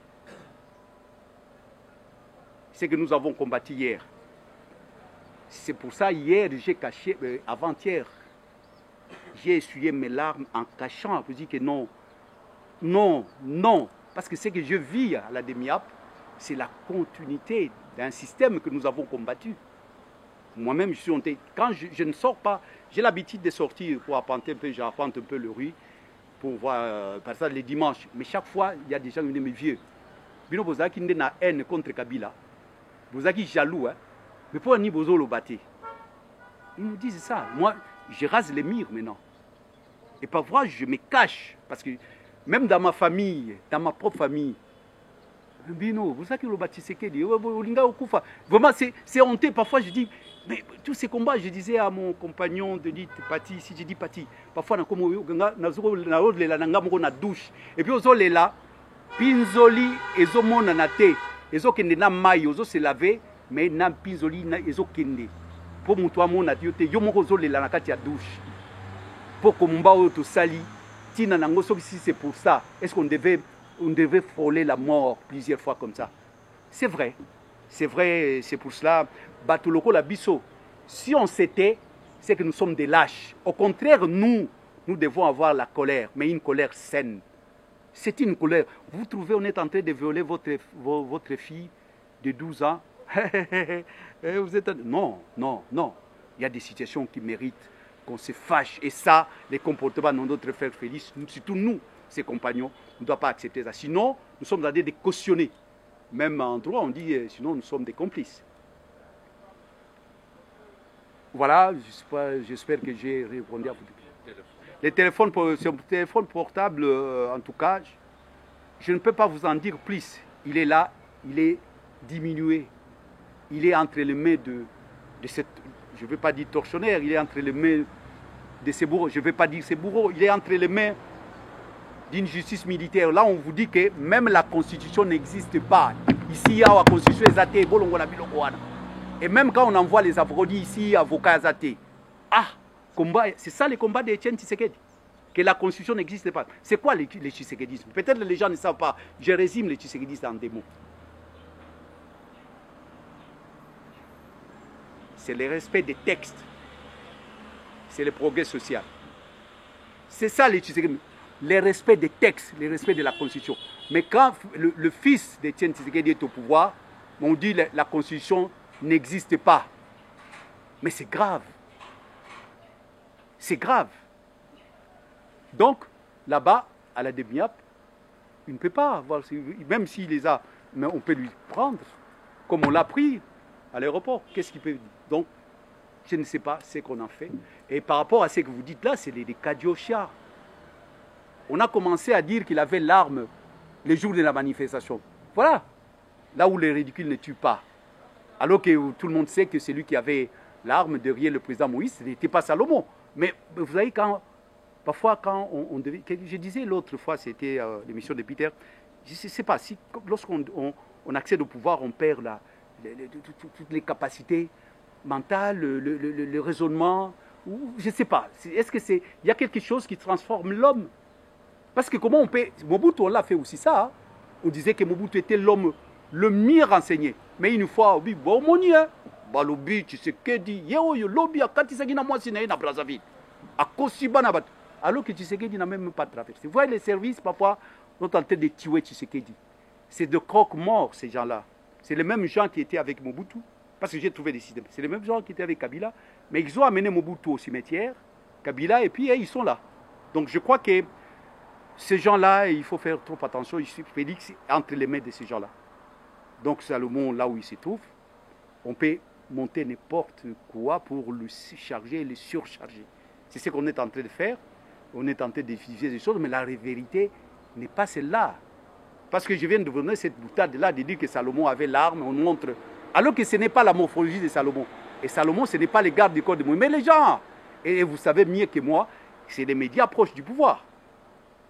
ce que nous avons combattu hier. C'est pour ça, hier, j'ai caché, avant-hier, j'ai essuyé mes larmes en cachant, pour dire que non, non, non. Parce que ce que je vis à la DEMIAP, c'est la continuité d'un système que nous avons combattu. Moi-même, je suis honté. Quand je ne sors pas, j'ai l'habitude de sortir pour apprendre un peu, j'apprends un peu le riz, pour voir, par exemple, les dimanches. Mais chaque fois, il y a des gens qui me disent, mais vieux, Bino Bozaki n'a haine contre Kabila. Bozaki jaloux, hein. Mais pour ni Bozo le battre. Ils nous disent ça. Moi, je rase les murs maintenant. Et parfois, je me cache. Parce que même dans ma famille, dans ma propre famille, Bino, vous savez que le Tshisekedi, vraiment, c'est honteux. Parfois, je dis, mais tous ces combats, je disais à mon compagnon de dit Pati, si je dis Pati, parfois, na douche. Et puis, on là, pinzoli, ezo mona na te, ezo kende na mai, ezo se laver, mais na pinzoli, ezo kende. Pour mon toit, mon atiote, yo moko zo la na kati ya douche. Pour que mon bao to sali, tina nango si c'est pour ça, est-ce qu'on devait frôler la mort plusieurs fois comme ça? C'est vrai, c'est pour cela. Batuloko la biso. Si on s'était, c'est que nous sommes des lâches. Au contraire, nous devons avoir la colère, mais une colère saine. C'est une colère. Vous trouvez, on est en train de violer votre fille de 12 ans. Vous êtes... Non, non, non. Il y a des situations qui méritent qu'on se fâche. Et ça, les comportements de notre frère Félix, surtout nous, ses compagnons, on ne doit pas accepter ça. Sinon, nous sommes en train de cautionner. Même en droit, on dit, sinon nous sommes des complices. Voilà, j'espère que j'ai répondu à vous. Les téléphones, sur le téléphone portable, en tout cas, je ne peux pas vous en dire plus. Il est là, il est diminué. Il est entre les mains de cette, je ne veux pas dire tortionnaire, il est entre les mains de ces bourreaux. Je ne veux pas dire ces bourreaux, il est entre les mains d'une justice militaire. Là, on vous dit que même la constitution n'existe pas. Ici, il y a la constitution exatée, et même quand on envoie les avocats ici, avocats exatés. Ah, c'est ça le combat d'Etienne Tshisekedi. que la constitution n'existe pas. C'est quoi les tshisekédistes? Peut-être les gens ne savent pas. Je résume les tshisekédistes en des mots. C'est le respect des textes. C'est le progrès social. C'est ça les tshisekédistes. Le respect des textes, le respect de la constitution. Mais quand le fils d'Étienne Tshisekedi est au pouvoir, on dit que la constitution n'existe pas. Mais c'est grave. C'est grave. Donc, là-bas, à la DEMIAP, il ne peut pas avoir, même s'il les a, mais on peut lui prendre, comme on l'a pris à l'aéroport. Qu'est-ce qu'il peut dire? Donc, je ne sais pas ce qu'on a fait. Et par rapport à ce que vous dites là, c'est des Kadiocha. On a commencé à dire qu'il avait l'arme les jours de la manifestation. Voilà. Là où les ridicules ne tuent pas. Alors que tout le monde sait que c'est lui qui avait l'arme derrière le président Moïse, ce n'était pas Salomon. Mais vous savez, parfois quand on devait... Je disais l'autre fois, c'était l'émission de Peter, je ne sais pas, si lorsqu'on accède au pouvoir, on perd toutes les capacités mentales, le raisonnement, ou je ne sais pas. Est-ce qu'il y a quelque chose qui transforme l'homme? Parce que comment on peut... Mobutu, on l'a fait aussi ça. Hein? On disait que Mobutu était l'homme le mieux renseigné. Mais une fois, on dit, bon, mon Dieu, Balobi, tu sais que dit, yo, lobby, à Katisagi, na moi, c'est na Brazzaville. À Kosibanabat. Alors que Tshisekedi n'a même pas traversé. Vous voyez, les services, parfois, sont en train de tuer Tshisekedi. C'est de croque-mort, ces gens-là. C'est les mêmes gens qui étaient avec Mobutu. Parce que j'ai trouvé des systèmes. C'est les mêmes gens qui étaient avec Kabila. Mais ils ont amené Mobutu au cimetière, Kabila, et puis ils sont là. Donc je crois que ces gens-là, il faut faire trop attention. Félix est entre les mains de ces gens-là. Donc Salomon, là où il se trouve, on peut monter n'importe quoi pour le charger et le surcharger. C'est ce qu'on est en train de faire. On est en train de diffuser des choses, mais la vérité n'est pas celle-là. Parce que je viens de vous donner cette boutade-là, de dire que Salomon avait l'arme, on montre... Alors que ce n'est pas la morphologie de Salomon. Et Salomon, ce n'est pas les gardes du corps de Moïse. Mais les gens, et vous savez mieux que moi, c'est les médias proches du pouvoir.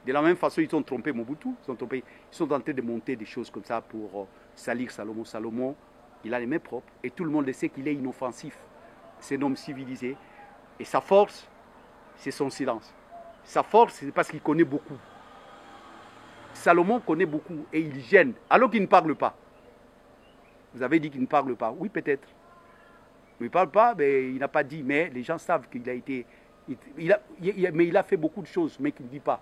De la même façon, ils ont trompé Mobutu, ils sont en train de monter des choses comme ça pour salir Salomon. Salomon, il a les mains propres et tout le monde le sait qu'il est inoffensif. C'est un homme civilisé. Et sa force, c'est son silence. Sa force, c'est parce qu'il connaît beaucoup. Salomon connaît beaucoup et il gêne, alors qu'il ne parle pas. Vous avez dit qu'il ne parle pas. Oui, peut-être. Il ne parle pas, mais il n'a pas dit. Mais les gens savent qu'il a été... mais il a fait beaucoup de choses, mais qu'il ne dit pas.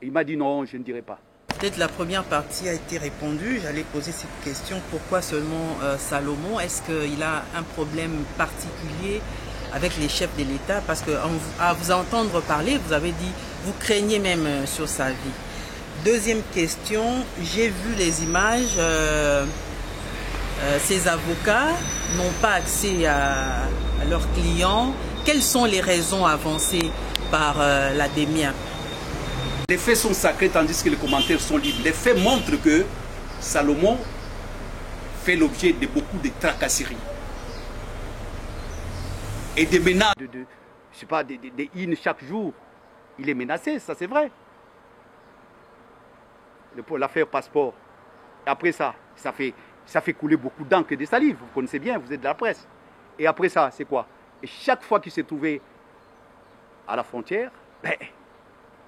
Et il m'a dit non, je ne dirai pas. Peut-être la première partie a été répondue. J'allais poser cette question. Pourquoi seulement Salomon? Est-ce qu'il a un problème particulier avec les chefs de l'État? Parce qu'à vous entendre parler, vous avez dit, vous craignez même sur sa vie. Deuxième question, j'ai vu les images, ces avocats n'ont pas accès à leurs clients. Quelles sont les raisons avancées par la DEMIAP? Les faits sont sacrés tandis que les commentaires sont libres. Les faits montrent que Salomon fait l'objet de beaucoup de tracasseries. Et des menaces, je sais pas, des hymnes chaque jour. Il est menacé, ça c'est vrai. L'affaire passeport. Après ça fait couler beaucoup d'encre et de salive. Vous connaissez bien, vous êtes de la presse. Et après ça, c'est quoi? Et chaque fois qu'il s'est trouvé à la frontière, ben,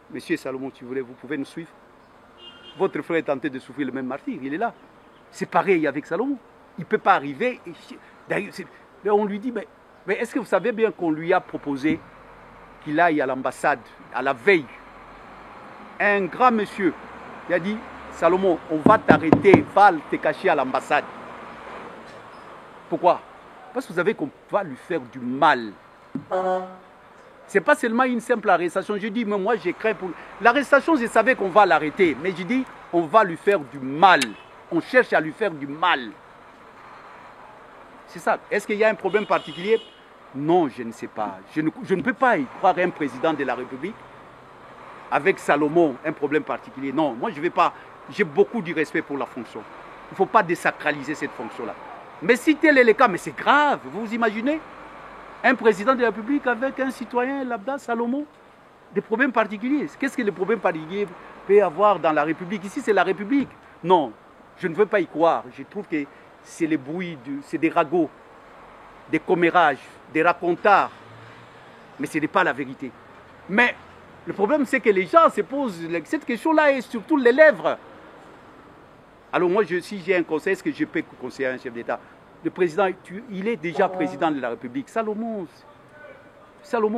Monsieur Salomon, si vous voulez, vous pouvez nous suivre. Votre frère est tenté de souffrir le même martyr, il est là. C'est pareil avec Salomon. Il ne peut pas arriver. On lui dit, mais est-ce que vous savez bien qu'on lui a proposé qu'il aille à l'ambassade, à la veille? Un grand monsieur, il a dit, Salomon, on va t'arrêter, va te cacher à l'ambassade. Pourquoi? Parce que vous savez qu'on va lui faire du mal. Ce n'est pas seulement une simple arrestation. Je dis, mais moi, j'ai craint pour... L'arrestation, je savais qu'on va l'arrêter. Mais je dis, on va lui faire du mal. On cherche à lui faire du mal. C'est ça. Est-ce qu'il y a un problème particulier? Non, je ne sais pas. Je ne peux pas y croire un président de la République avec Salomon, un problème particulier. Non, moi, je ne vais pas... J'ai beaucoup de respect pour la fonction. Il ne faut pas désacraliser cette fonction-là. Mais si tel est le cas, mais c'est grave. Vous vous imaginez? Un président de la République avec un citoyen lambda, Salomon, des problèmes particuliers. Qu'est-ce que les problèmes particuliers peut avoir dans la République? Ici, c'est la République. Non, je ne veux pas y croire. Je trouve que c'est les bruits, c'est des ragots, des commérages, des racontards. Mais ce n'est pas la vérité. Mais Le problème, c'est que les gens se posent cette question-là et surtout les lèvres. Alors moi, si j'ai un conseil, est-ce que je peux conseiller un chef d'État? Le président, il est déjà président de la République. Salomon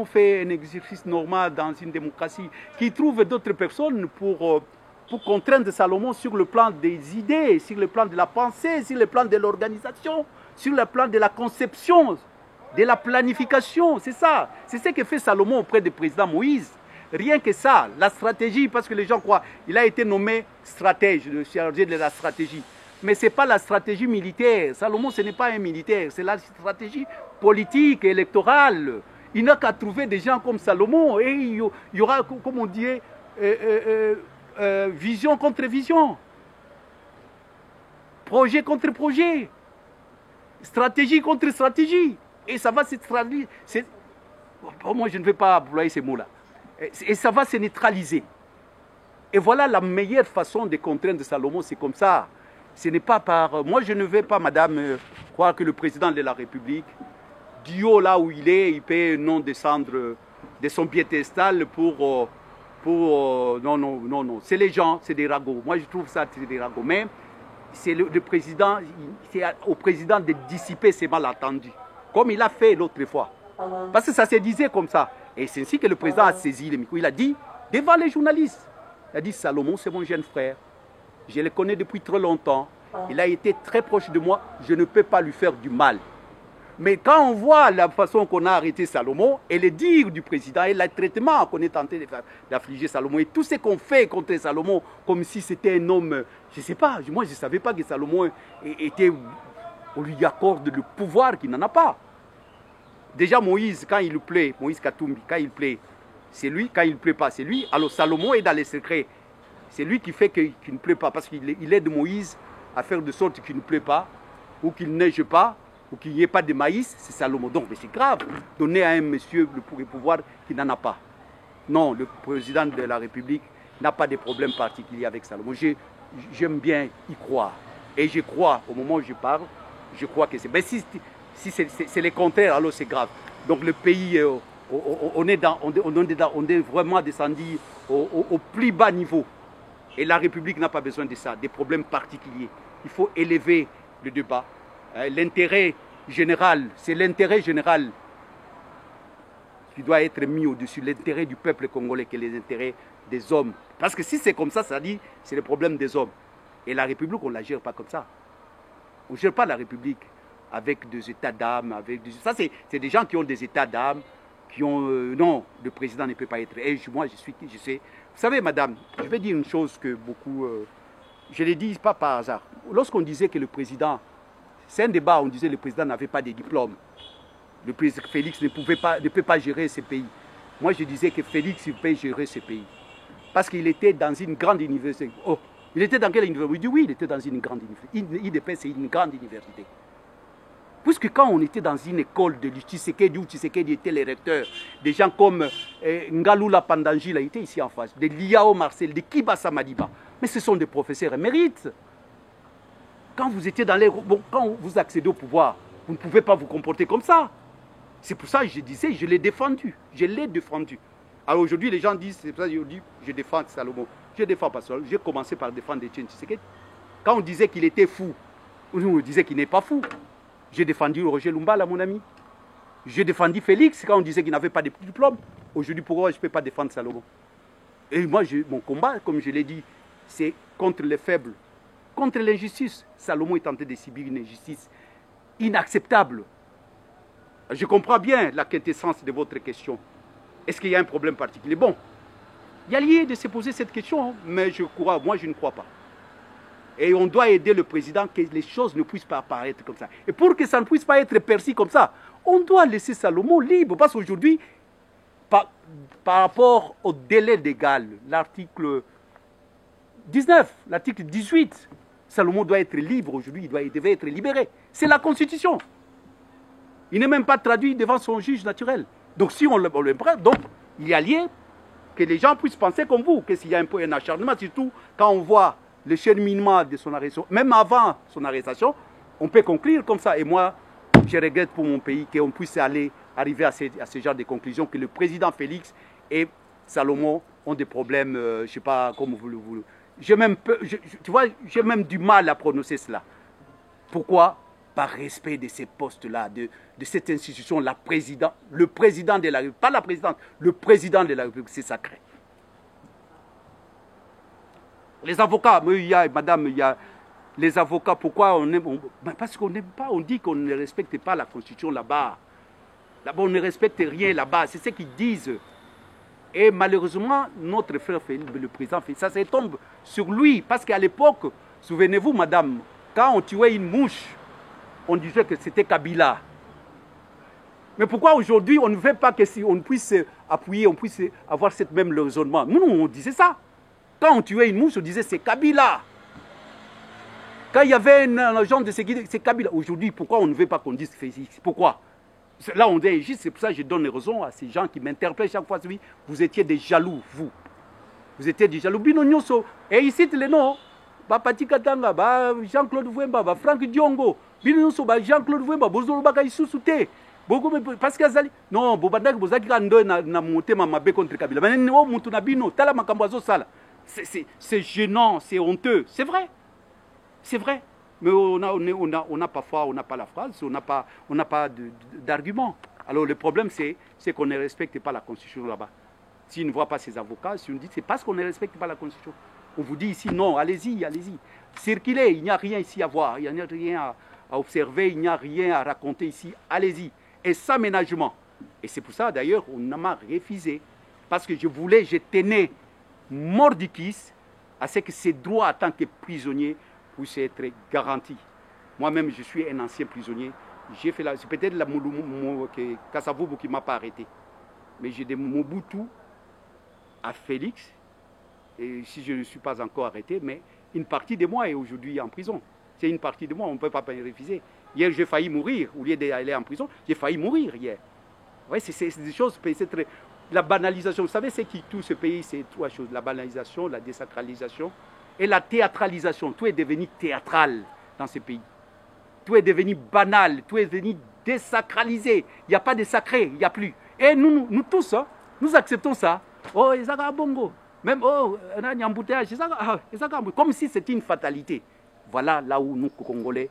fait un exercice normal dans une démocratie, qui trouve d'autres personnes pour contraindre Salomon sur le plan des idées, sur le plan de la pensée, sur le plan de l'organisation, sur le plan de la conception, de la planification. C'est ça. C'est ce que fait Salomon auprès du président Moïse. Rien que ça, la stratégie, parce que les gens croient, il a été nommé stratège, le chargé de la stratégie. Mais ce n'est pas la stratégie militaire. Salomon, ce n'est pas un militaire, c'est la stratégie politique, électorale. Il n'a qu'à trouver des gens comme Salomon et il y aura, comme on dit, vision contre vision. Projet contre projet. Stratégie contre stratégie. Et ça va se traduire. Moi, je ne vais pas employer ces mots-là. Et ça va se neutraliser. Et voilà la meilleure façon de contraindre Salomon, c'est comme ça. Ce n'est pas par... Moi, je ne vais pas, madame, croire que le président de la République, du haut là où il peut non descendre de son piédestal pour non. C'est les gens, c'est des ragots. Moi, je trouve ça, c'est des ragots. Mais c'est le président, c'est au président de dissiper ses malentendus, comme il a fait l'autre fois. Parce que ça se disait comme ça. Et c'est ainsi que le président a saisi le micro. Il a dit, devant les journalistes, il a dit, Salomon, c'est mon jeune frère. Je le connais depuis très longtemps. Il a été très proche de moi. Je ne peux pas lui faire du mal. Mais quand on voit la façon qu'on a arrêté Salomon, et les dires du président, et le traitement qu'on est tenté d'affliger Salomon, et tout ce qu'on fait contre Salomon, comme si c'était un homme, je ne sais pas, moi je ne savais pas que Salomon était, on lui accorde le pouvoir qu'il n'en a pas. Déjà Moïse, quand il plaît, Moïse Katumbi, quand il plaît, c'est lui, quand il ne plaît pas, c'est lui. Alors Salomon est dans les secrets. C'est lui qui fait qu'il ne pleut pas, parce qu'il aide Moïse à faire de sorte qu'il ne pleut pas, ou qu'il ne neige pas, ou qu'il n'y ait pas de maïs, c'est Salomon. Donc c'est grave, donner à un monsieur le pouvoir qui n'en a pas. Non, le président de la République n'a pas de problème particulier avec Salomon. J'aime bien y croire. Et je crois, au moment où je parle, je crois que c'est... Mais si c'est le contraire, alors c'est grave. Donc le pays, on est vraiment descendu au plus bas niveau. Et la République n'a pas besoin de ça, des problèmes particuliers. Il faut élever le débat. L'intérêt général, c'est l'intérêt général qui doit être mis au-dessus, l'intérêt du peuple congolais, que les intérêts des hommes. Parce que si c'est comme ça dit, c'est le problème des hommes. Et la République, on ne la gère pas comme ça. On ne gère pas la République avec des états d'âme. Ça, c'est des gens qui ont des états d'âme, qui ont... non, le président ne peut pas être... Et moi, je sais... Vous savez, madame, je vais dire une chose que beaucoup... je l'ai dit pas par hasard. Lorsqu'on disait que le président... C'est un débat, on disait que le président n'avait pas de diplôme. Le président Félix ne peut pas gérer ce pays. Moi, je disais que Félix, il peut gérer ce pays. Parce qu'il était dans une grande université. Oh, il était dans quelle université? Il dit oui, il était dans une grande université. IDP, c'est une grande université. Puisque quand on était dans une école de Tshisekedi, où Tshisekedi était le recteur, des gens comme Ngalula Pandanji, il était ici en face, de Liao Marcel, de Kibasa Madiba. Mais ce sont des professeurs émérites. Quand vous étiez dans les... Bon, quand vous accédez au pouvoir, vous ne pouvez pas vous comporter comme ça. C'est pour ça que je disais, je l'ai défendu. Je l'ai défendu. Alors aujourd'hui, les gens disent, c'est pour ça que je dis, je défends Salomon. Je défends pas Salomon. J'ai commencé par défendre Etienne Tshisekedi. Quand on disait qu'il était fou, on disait qu'il n'est pas fou. J'ai défendu Roger Lumbala, mon ami. J'ai défendu Félix quand on disait qu'il n'avait pas de diplôme. Aujourd'hui, pourquoi je ne peux pas défendre Salomon? Et moi, mon combat, comme je l'ai dit, c'est contre les faibles, contre l'injustice. Salomon est tenté de subir une injustice inacceptable. Je comprends bien la quintessence de votre question. Est-ce qu'il y a un problème particulier? Bon, il y a lieu de se poser cette question, mais moi, je ne crois pas. Et on doit aider le président que les choses ne puissent pas apparaître comme ça. Et pour que ça ne puisse pas être perçu comme ça, on doit laisser Salomon libre. Parce qu'aujourd'hui, par rapport au délai légal, l'article 19, l'article 18, Salomon doit être libre aujourd'hui, il devait être libéré. C'est la Constitution. Il n'est même pas traduit devant son juge naturel. Donc si on le prend, donc il y a lieu que les gens puissent penser comme vous, que s'il y a un peu un acharnement, surtout quand on voit le cheminement de son arrestation, même avant son arrestation, on peut conclure comme ça. Et moi, je regrette pour mon pays qu'on puisse arriver à ce genre de conclusion, que le président Félix est Salomon ont des problèmes, je ne sais pas comment vous le voulez. Tu vois, j'ai même du mal à prononcer cela. Pourquoi? Par respect de ces postes-là, de cette institution, le président de la République, pas la présidente, le président de la République, c'est sacré. Les avocats, madame, il y a les avocats, pourquoi on aime? Parce qu'on n'aime pas, on dit qu'on ne respecte pas la Constitution là-bas. Là-bas, on ne respecte rien là-bas, c'est ce qu'ils disent. Et malheureusement, notre frère Félix, le président Félix, ça tombe sur lui. Parce qu'à l'époque, souvenez-vous, madame, quand on tuait une mouche, on disait que c'était Kabila. Mais pourquoi aujourd'hui, on ne veut pas que si on puisse appuyer, on puisse avoir cette même raisonnement? Nous, on disait ça. Quand on tuait une mouche, on disait c'est Kabila. Quand il y avait un agent de sécurité, c'est Kabila. Aujourd'hui, pourquoi on ne veut pas qu'on dise Félix? Pourquoi? Là, on dit juste, c'est pour ça que je donne raison à ces gens qui m'interpellent chaque fois. Vous étiez des jaloux, vous. Vous étiez des jaloux. Et ici, les noms. Pati Katanga, Jean-Claude Vouemba, Franck Diongo, Jean-Claude Vouemba, Bozolo Baka Issousouté. Parce que non, Bobandak, Bozaki Rando na monté ma mabe contre Kabila. Mais non, Moutounabino, Tala Makambazo Sala. C'est gênant, c'est honteux. C'est vrai. C'est vrai. Mais on a parfois, on n'a pas la phrase, on n'a pas d'argument. Alors le problème, c'est qu'on ne respecte pas la Constitution là-bas. S'ils ne voient pas ses avocats, si on dit c'est parce qu'on ne respecte pas la Constitution. On vous dit ici, non, allez-y, allez-y. Circulez, il n'y a rien ici à voir, il n'y a rien à observer, il n'y a rien à raconter ici, allez-y. Et sans ménagement. Et c'est pour ça, d'ailleurs, on m'a refusé. Parce que je tenais mordicus à ce que ses droits en tant que prisonnier puissent être garantis. Moi-même, je suis un ancien prisonnier. J'ai fait c'est peut-être la Kassavoubou qui ne m'a pas arrêté. Mais j'ai des Mobutu à Félix. Et si je ne suis pas encore arrêté, mais une partie de moi est aujourd'hui en prison. C'est une partie de moi, on ne peut pas me refuser. Hier, j'ai failli mourir. Au lieu d'aller en prison, j'ai failli mourir hier. Ouais, c'est des choses, c'est la banalisation. Vous savez, c'est qui tout ce pays, c'est trois choses. La banalisation, la désacralisation et la théâtralisation. Tout est devenu théâtral dans ce pays. Tout est devenu banal, tout est devenu désacralisé. Il n'y a pas de sacré, il n'y a plus. Et nous tous, hein, nous acceptons ça. Oh, Ezaka Bongo. Même, oh, on a un embouteillage, comme si c'était une fatalité. Voilà là où nous, Congolais,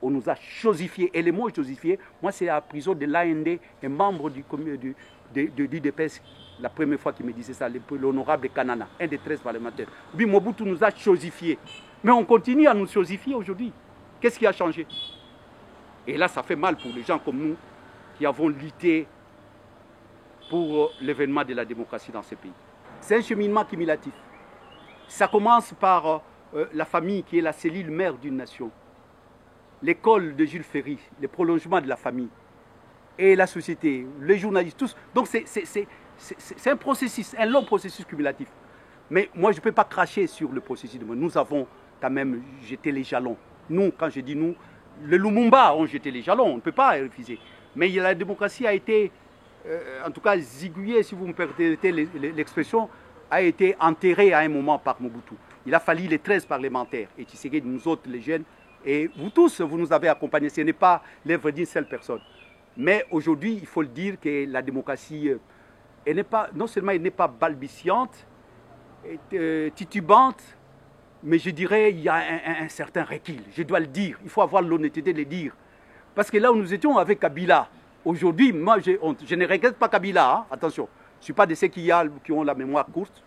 on nous a chosifiés. Et le mot chosifié, moi, c'est à la prison de l'AND, un membre de l'UDPS, la première fois qu'il me disait ça, l'honorable Kanana, un des 13 parlementaires. Oui, Mobutu nous a chosifiés. Mais on continue à nous chosifier aujourd'hui. Qu'est-ce qui a changé? Et là, ça fait mal pour les gens comme nous qui avons lutté pour l'événement de la démocratie dans ce pays. C'est un cheminement cumulatif. Ça commence par la famille qui est la cellule mère d'une nation. L'école de Jules Ferry, les prolongements de la famille. Et la société, les journalistes, tous. Donc c'est un processus, un long processus cumulatif. Mais moi, je ne peux pas cracher sur le processus. Nous avons quand même jeté les jalons. Nous, quand je dis nous, les Lumumba ont jeté les jalons, on ne peut pas refuser. Mais la démocratie a été, en tout cas zigouillée, si vous me permettez l'expression, a été enterrée à un moment par Mobutu. Il a fallu les 13 parlementaires. Et Tshisekedi, nous autres, les jeunes, et vous tous, vous nous avez accompagnés. Ce n'est pas l'œuvre d'une seule personne. Mais aujourd'hui, il faut le dire que la démocratie, elle n'est pas, non seulement elle n'est pas balbutiante, titubante, mais je dirais qu'il y a un certain recul. Je dois le dire. Il faut avoir l'honnêteté de le dire. Parce que là où nous étions avec Kabila, aujourd'hui, moi, je ne regrette pas Kabila. Hein, attention, je ne suis pas de ceux qui ont la mémoire courte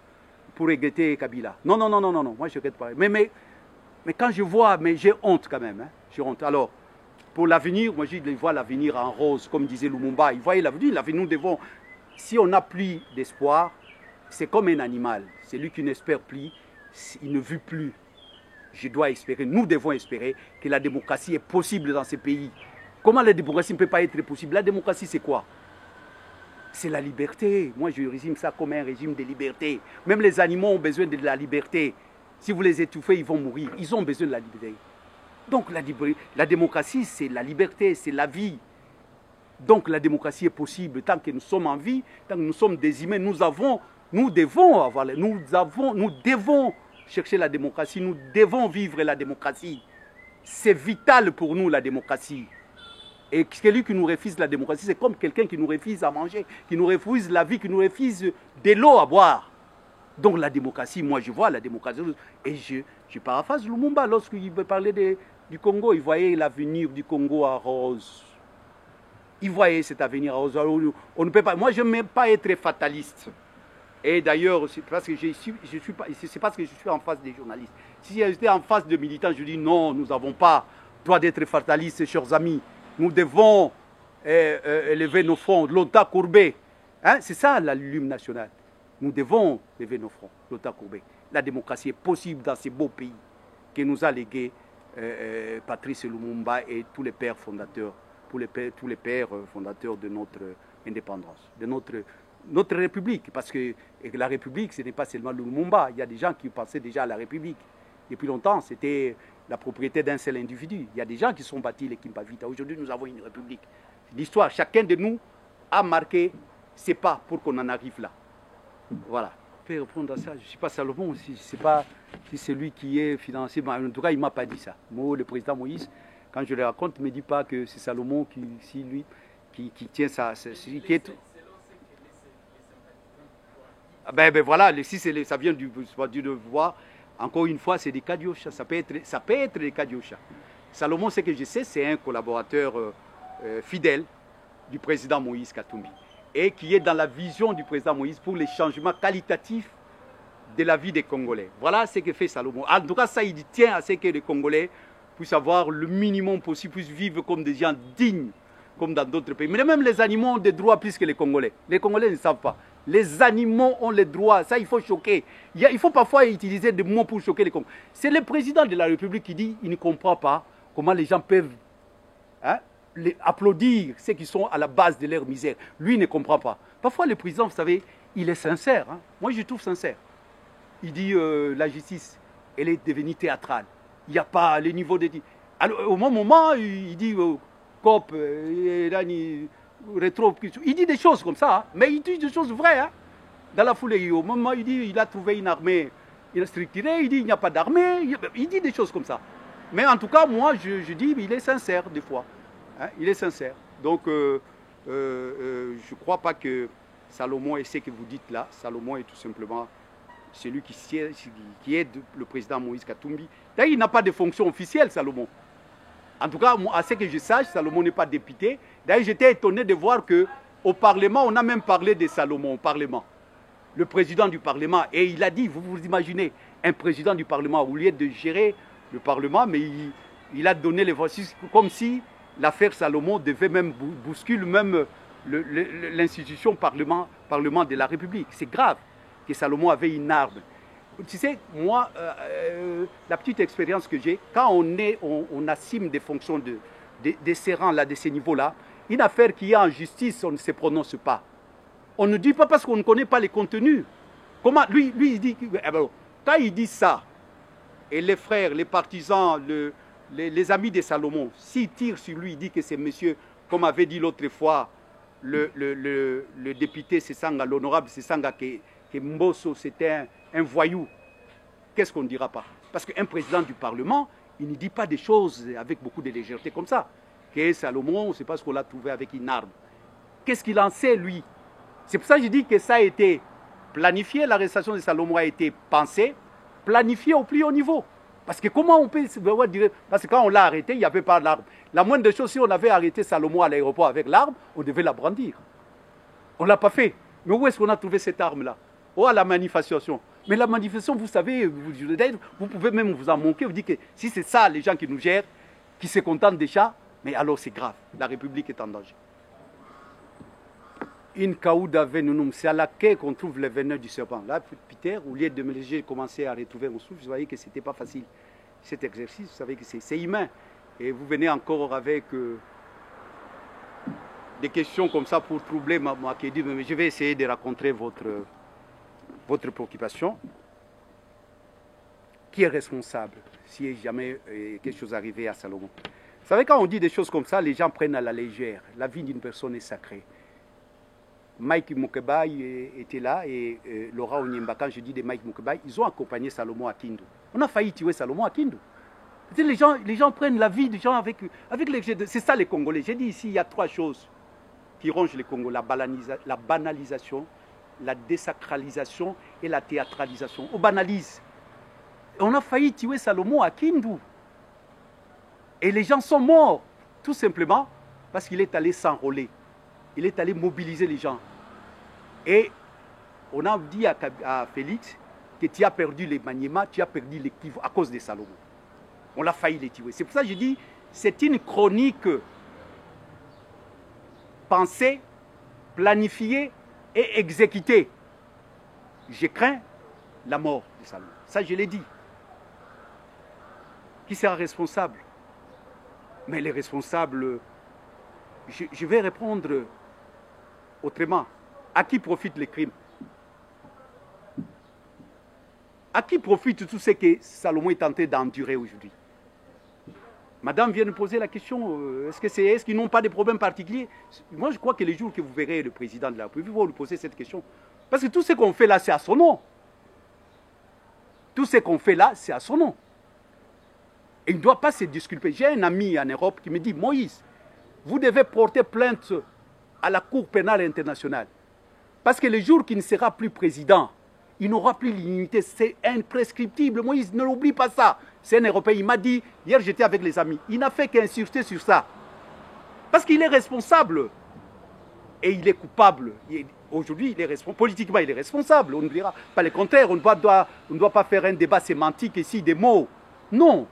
pour regretter Kabila. Non, moi je ne regrette pas. Mais quand je vois, mais j'ai honte quand même. Hein, j'ai honte. Alors, pour l'avenir, moi je vois l'avenir en rose, comme disait Lumumba. Il voyait l'avenir. Nous devons, si on n'a plus d'espoir, c'est comme un animal. Celui qui n'espère plus, il ne vit plus. Je dois espérer, nous devons espérer que la démocratie est possible dans ce pays. Comment la démocratie ne peut pas être possible? La démocratie, c'est quoi? C'est la liberté. Moi, je résume ça comme un régime de liberté. Même les animaux ont besoin de la liberté. Si vous les étouffez, ils vont mourir. Ils ont besoin de la liberté. Donc, la démocratie, c'est la liberté, c'est la vie. Donc, la démocratie est possible. Tant que nous sommes en vie, tant que nous sommes des humains, nous devons chercher la démocratie. Nous devons vivre la démocratie. C'est vital pour nous, la démocratie. Et celui qui nous refuse la démocratie, c'est comme quelqu'un qui nous refuse à manger, qui nous refuse la vie, qui nous refuse de l'eau à boire. Donc la démocratie, moi je vois la démocratie, et je paraphrase Lumumba lorsqu'il parlait du Congo, il voyait l'avenir du Congo à rose. Il voyait cet avenir à rose. On ne peut pas, moi je n'aime pas être fataliste. Et d'ailleurs, c'est parce que c'est parce que je suis en face des journalistes. Si j'étais en face de militants, je dis non, nous n'avons pas droit d'être fatalistes, chers amis. Nous devons élever nos fronts, longtemps courbés. Hein? C'est ça la lume nationale. Nous devons lever nos fronts, longtemps courbés. La démocratie est possible dans ces beaux pays que nous a légué Patrice Lumumba et tous les pères fondateurs, tous les pères fondateurs de notre indépendance, de notre République. Parce que la République, ce n'est pas seulement Lumumba. Il y a des gens qui pensaient déjà à la République. Depuis longtemps, c'était la propriété d'un seul individu. Il y a des gens qui sont bâtis les Kimpavita. Aujourd'hui, nous avons une République. L'histoire, chacun de nous a marqué ses pas pour qu'on en arrive là. Voilà. Je peux répondre à ça. Je ne suis pas Salomon, je ne sais pas si c'est lui qui est financé. En tout cas, il ne m'a pas dit ça. Moi, le président Moïse, quand je le raconte, ne me dit pas que c'est Salomon qui tient ça. Qui est... Ben voilà, si ça vient du devoir. Encore une fois, c'est des Kadiocha. Ça peut être des Kadiocha. Salomon, ce que je sais, c'est un collaborateur fidèle du président Moïse Katumbi et qui est dans la vision du président Moïse pour les changements qualitatifs de la vie des Congolais. Voilà ce que fait Salomon. En tout cas, ça, il tient à ce que les Congolais puissent avoir le minimum possible, puissent vivre comme des gens dignes, comme dans d'autres pays. Mais même les animaux ont des droits plus que les Congolais. Les Congolais ne savent pas. Les animaux ont les droits. Ça, il faut choquer. Il faut parfois utiliser des mots pour choquer les Congolais. C'est le président de la République qui dit qu'il ne comprend pas comment les gens peuvent applaudir ceux qui sont à la base de leur misère. Lui, il ne comprend pas. Parfois, le président, vous savez, il est sincère. Hein. Moi, je le trouve sincère. Il dit la justice, elle est devenue théâtrale. Il n'y a pas le niveau de... Alors, au moment, il dit COP, rétro... Il dit des choses comme ça, hein, mais il dit des choses vraies. Hein. Dans la foulée, au moment, il dit il a trouvé une armée, il a structuré, il dit il n'y a pas d'armée. Il dit des choses comme ça. Mais en tout cas, moi, je dis il est sincère des fois. Hein, il est sincère. Donc, je ne crois pas que Salomon est ce que vous dites là. Salomon est tout simplement celui qui aide le président Moïse Katumbi. D'ailleurs, il n'a pas de fonction officielle, Salomon. En tout cas, à ce que je sache, Salomon n'est pas député. D'ailleurs, j'étais étonné de voir qu'au Parlement, on a même parlé de Salomon au Parlement. Le président du Parlement. Et il a dit, vous imaginez, un président du Parlement, au lieu de gérer le Parlement, mais il a donné les voix, comme si l'affaire Salomon devait même bousculer même l'institution Parlement de la République. C'est grave que Salomon avait une arme. Tu sais, moi, la petite expérience que j'ai, quand on assume des fonctions de ces rangs-là, de ces niveaux-là, une affaire qui est en justice, on ne se prononce pas. On ne dit pas parce qu'on ne connaît pas les contenus. Comment lui il dit... Quand il dit ça, et les frères, les partisans, les amis de Salomon, s'ils tirent sur lui, il dit que c'est monsieur, comme avait dit l'autre fois, le député Sessanga, l'honorable Sessanga, que Mbosso c'était un voyou. Qu'est-ce qu'on ne dira pas? Parce qu'un président du Parlement, il ne dit pas des choses avec beaucoup de légèreté comme ça. Que Salomon, c'est parce qu'on l'a trouvé avec une arme. Qu'est-ce qu'il en sait, lui? C'est pour ça que je dis que ça a été planifié, l'arrestation de Salomon a été pensée, planifiée au plus haut niveau. Parce que comment on peut dire... Parce que quand on l'a arrêté, il n'y avait pas l'arme. La moindre des choses, si on avait arrêté Salomon à l'aéroport avec l'arme, on devait la brandir. On ne l'a pas fait. Mais où est-ce qu'on a trouvé cette arme-là? Oh, à la manifestation. Mais la manifestation, vous savez, vous pouvez même vous en manquer. Vous dites que si c'est ça, les gens qui nous gèrent, qui se contentent des chats, mais alors c'est grave. La République est en danger. Une caouda venenum, c'est à la quai qu'on trouve le venin du serpent. Là, Peter, au lieu de me laisser commencer à retrouver mon souffle, vous voyez que ce n'était pas facile. Cet exercice, vous savez que c'est humain. Et vous venez encore avec des questions comme ça pour troubler ma quête. Mais je vais essayer de raconter votre préoccupation. Qui est responsable si jamais quelque chose arrivait à Salomon? Vous savez, quand on dit des choses comme ça, les gens prennent à la légère. La vie d'une personne est sacrée. Mike Mukebai était là et Laura Onyemba, quand je dis de Mike Mukebai, ils ont accompagné Salomon à Kindu. On a failli tuer Salomon à Kindu. Les gens prennent la vie des gens avec les... C'est ça les Congolais. J'ai dit ici, il y a 3 choses qui rongent les Congolais. La banalisation, la désacralisation et la théâtralisation. On banalise. On a failli tuer Salomon à Kindu. Et les gens sont morts, tout simplement parce qu'il est allé s'enrôler. Il est allé mobiliser les gens. Et on a dit à Félix que tu as perdu les Maniema, tu as perdu les Kivu à cause de Salomon. On l'a failli les tuer. C'est pour ça que je dis, c'est une chronique pensée, planifiée et exécutée. Je crains la mort de Salomon. Ça, je l'ai dit. Qui sera responsable? Mais les responsables, je vais répondre autrement. À qui profitent les crimes? À qui profite tout ce que Salomon est tenté d'endurer aujourd'hui? Madame vient de poser la question, est-ce qu'ils n'ont pas de problèmes particuliers? Moi, je crois que les jours que vous verrez le président de la République, vous lui poser cette question. Parce que tout ce qu'on fait là, c'est à son nom. Tout ce qu'on fait là, c'est à son nom. Et il ne doit pas se disculper. J'ai un ami en Europe qui me dit, Moïse, vous devez porter plainte à la Cour pénale internationale. Parce que le jour qu'il ne sera plus président, il n'aura plus l'immunité. C'est imprescriptible. Moïse, ne l'oublie pas ça. C'est un Européen. Il m'a dit, hier j'étais avec les amis, il n'a fait qu'insister sur ça. Parce qu'il est responsable. Et il est coupable. Aujourd'hui, il est responsable. Politiquement, il est responsable. On ne dira pas le contraire. On ne doit pas faire un débat sémantique ici, des mots. Non.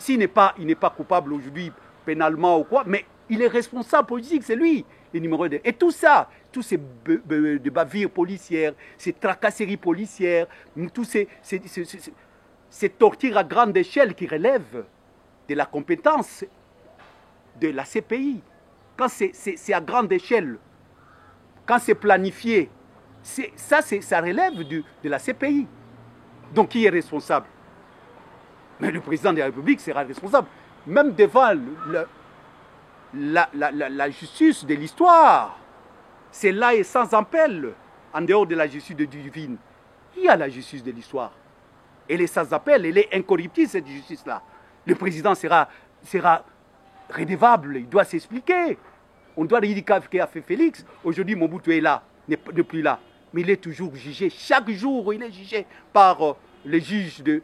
Il n'est pas coupable aujourd'hui pénalement ou quoi, mais il est responsable politique, c'est lui, le numéro 2. Et tout ça, tous ces bavures policières, ces tracasseries policières, tous ces tortures à grande échelle qui relèvent de la compétence de la CPI. Quand c'est à grande échelle, quand c'est planifié, ça relève de la CPI. Donc qui est responsable? Mais le président de la République sera responsable, même devant la justice de l'histoire. C'est là et sans appel, en dehors de la justice divine. Il y a la justice de l'histoire. Elle est sans appel, elle est incorruptible, cette justice-là. Le président sera redevable, il doit s'expliquer. On doit dire qu'a fait Félix. Aujourd'hui, Mobutu est là, n'est plus là. Mais il est toujours jugé. Chaque jour, il est jugé par les juges de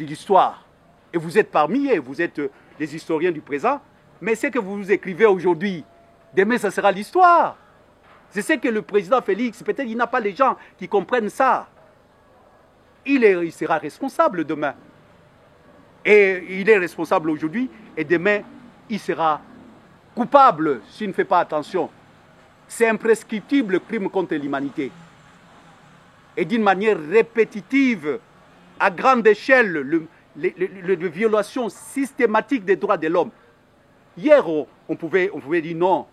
l'histoire. Et vous êtes parmi eux, vous êtes les historiens du présent, mais ce que vous écrivez aujourd'hui, demain ça sera l'histoire. C'est ce que le président Félix, peut-être il n'a pas les gens qui comprennent ça. Il sera responsable demain. Et il est responsable aujourd'hui, et demain il sera coupable s'il ne fait pas attention. C'est imprescriptible le crime contre l'humanité. Et d'une manière répétitive, à grande échelle, les violations systématiques des droits de l'homme. Hier, on pouvait dire non.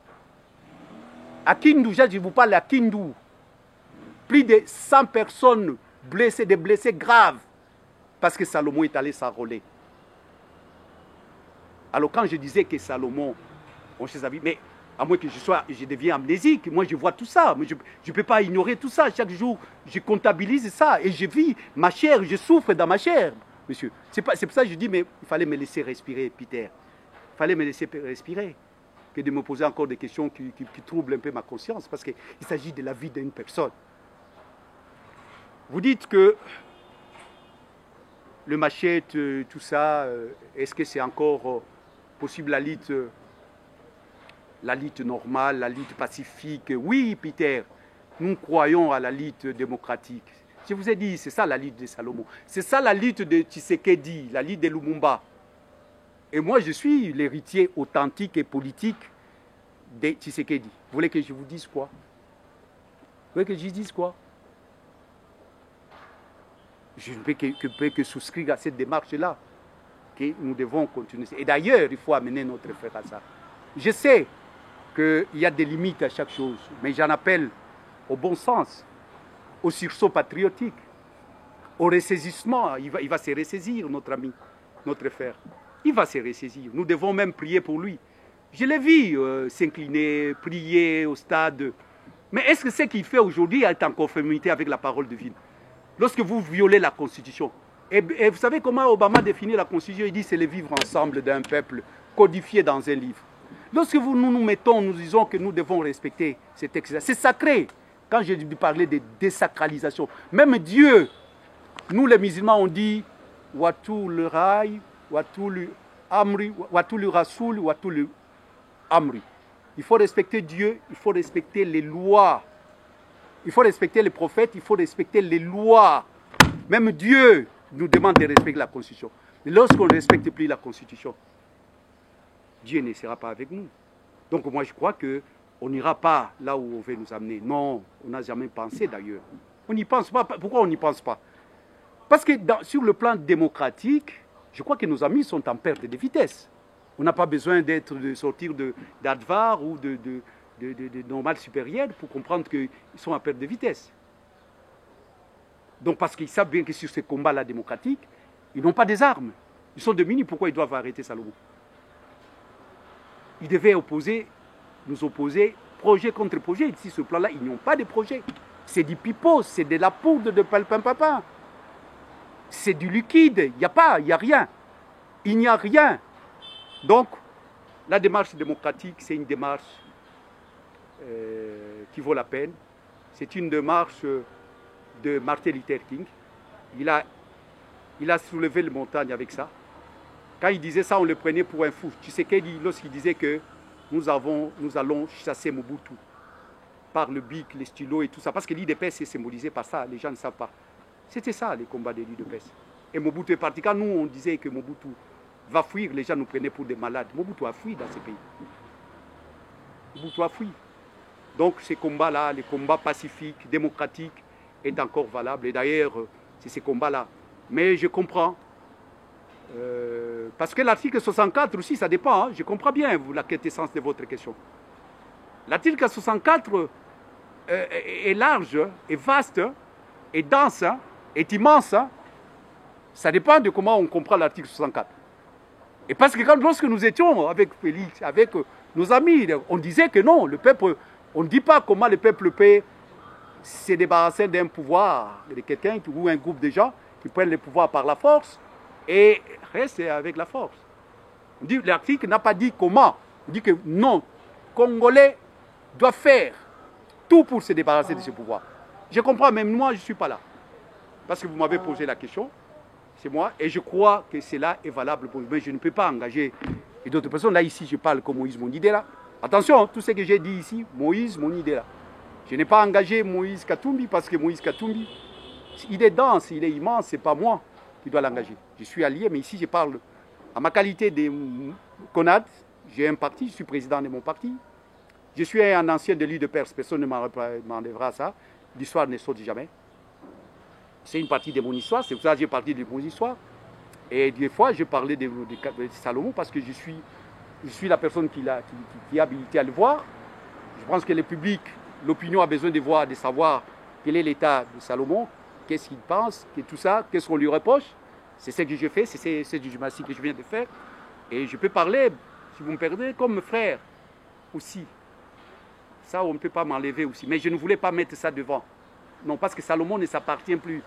À Kindu, je vous parle à Kindu, plus de 100 personnes blessées, des blessés graves, parce que Salomon est allé s'enrôler. Alors quand je disais que Salomon, on s'est avis, mais à moins que je devienne amnésique, moi je vois tout ça, mais je ne peux pas ignorer tout ça. Chaque jour, je comptabilise ça et je vis ma chair, je souffre dans ma chair, monsieur. C'est pour ça que je dis, mais il fallait me laisser respirer, Peter. Il fallait me laisser respirer, que de me poser encore des questions qui troublent un peu ma conscience, parce qu'il s'agit de la vie d'une personne. Vous dites que le machette, tout ça, est-ce que c'est encore possible la lutte normale, la lutte pacifique? Oui, Peter, nous croyons à la lutte démocratique. Je vous ai dit, c'est ça la lutte de Salomon. C'est ça la lutte de Tshisekedi, la lutte de Lumumba. Et moi, je suis l'héritier authentique et politique de Tshisekedi. Vous voulez que je vous dise quoi? Vous voulez que je dise quoi? Je ne peux que souscrire à cette démarche-là, que nous devons continuer. Et d'ailleurs, il faut amener notre frère à ça. Je sais qu'il y a des limites à chaque chose, mais j'en appelle au bon sens, au sursaut patriotique, au ressaisissement. Il va se ressaisir, notre ami, notre frère. Il va se ressaisir. Nous devons même prier pour lui. Je l'ai vu s'incliner, prier au stade. Mais est-ce que ce qu'il fait aujourd'hui est en conformité avec la parole divine? Lorsque vous violez la Constitution, Et vous savez comment Obama définit la Constitution? Il dit c'est le vivre ensemble d'un peuple codifié dans un livre. Lorsque nous mettons, nous disons que nous devons respecter ces textes-là, c'est sacré. Quand j'ai parlé de désacralisation, même Dieu, nous les musulmans, on dit Watul Rai, Watul Amri, Watul Rasoul, Watul Amri. Il faut respecter Dieu, il faut respecter les lois. Il faut respecter les prophètes, il faut respecter les lois. Même Dieu nous demande de respecter la Constitution. Mais lorsqu'on ne respecte plus la Constitution, Dieu ne sera pas avec nous. Donc moi je crois qu'on n'ira pas là où on veut nous amener. Non, on n'a jamais pensé d'ailleurs. On n'y pense pas. Pourquoi on n'y pense pas? Parce que sur le plan démocratique, je crois que nos amis sont en perte de vitesse. On n'a pas besoin de sortir d'Advar ou de normal supérieur pour comprendre qu'ils sont en perte de vitesse. Donc parce qu'ils savent bien que sur ces combats-là démocratiques, ils n'ont pas des armes. Ils sont démunis. Pourquoi ils doivent arrêter Salomon? Ils devaient nous opposer projet contre projet. Ici, ce plan-là, ils n'ont pas de projet. C'est du pipeau, c'est de la poudre de palpin. C'est du liquide. Il n'y a rien. Il n'y a rien. Donc, la démarche démocratique, c'est une démarche qui vaut la peine. C'est une démarche de Martin Luther King. Il a soulevé les montagnes avec ça. Quand il disait ça, on le prenait pour un fou. Tu sais qu'il dit, lorsqu'il disait que nous allons chasser Mobutu par le bic, les stylos et tout ça. Parce que l'IDPS est symbolisé par ça, les gens ne savent pas. C'était ça, les combats de l'IDPS. Et Mobutu est parti. Quand nous, on disait que Mobutu va fuir, les gens nous prenaient pour des malades. Mobutu a fui dans ces pays. Mobutu a fui. Donc ces combats-là, les combats pacifiques, démocratiques, est encore valable. Et d'ailleurs, c'est ces combats-là. Mais je comprends. Parce que l'article 64 aussi, ça dépend. Hein. Je comprends bien la quintessence de votre question. L'article 64 est large, est vaste, est dense, est immense. Ça dépend de comment on comprend l'article 64. Et parce que lorsque nous étions avec Félix, avec nos amis, on disait que non, le peuple, on ne dit pas comment le peuple peut se débarrasser d'un pouvoir, de quelqu'un ou un groupe de gens qui prennent le pouvoir par la force et restent avec la force. On dit, l'article n'a pas dit comment. On dit que non, Congolais doivent faire tout pour se débarrasser de ce pouvoir. Je comprends, même moi, je ne suis pas là. Parce que vous m'avez posé la question, c'est moi, et je crois que cela est valable pour vous. Mais je ne peux pas engager d'autres personnes. Là, ici, je parle comme Moïse Monidela. Attention, tout ce que j'ai dit ici, Moïse Monidela. Je n'ai pas engagé Moïse Katumbi parce que Moïse Katumbi, il est dense, il est immense, ce n'est pas moi qui dois l'engager. Je suis allié, mais ici, je parle à ma qualité de CONAD. J'ai un parti, je suis président de mon parti. Je suis un ancien de l'UDPS, personne ne m'enlèvera ça. L'histoire ne saute jamais. C'est une partie de mon histoire, c'est pour ça que j'ai parlé de mon histoire. Et des fois, je parlais de Salomon parce que je suis la personne qui est habilitée à le voir. Je pense que le public, l'opinion a besoin de voir, de savoir quel est l'état de Salomon, qu'est-ce qu'il pense, que tout ça, qu'est-ce qu'on lui reproche. C'est ce que je fais, c'est ce gymnastique que je viens de faire. Et je peux parler, si vous me perdez, comme frère aussi. Ça, on ne peut pas m'enlever aussi. Mais je ne voulais pas mettre ça devant. Non, parce que Salomon ne s'appartient plus.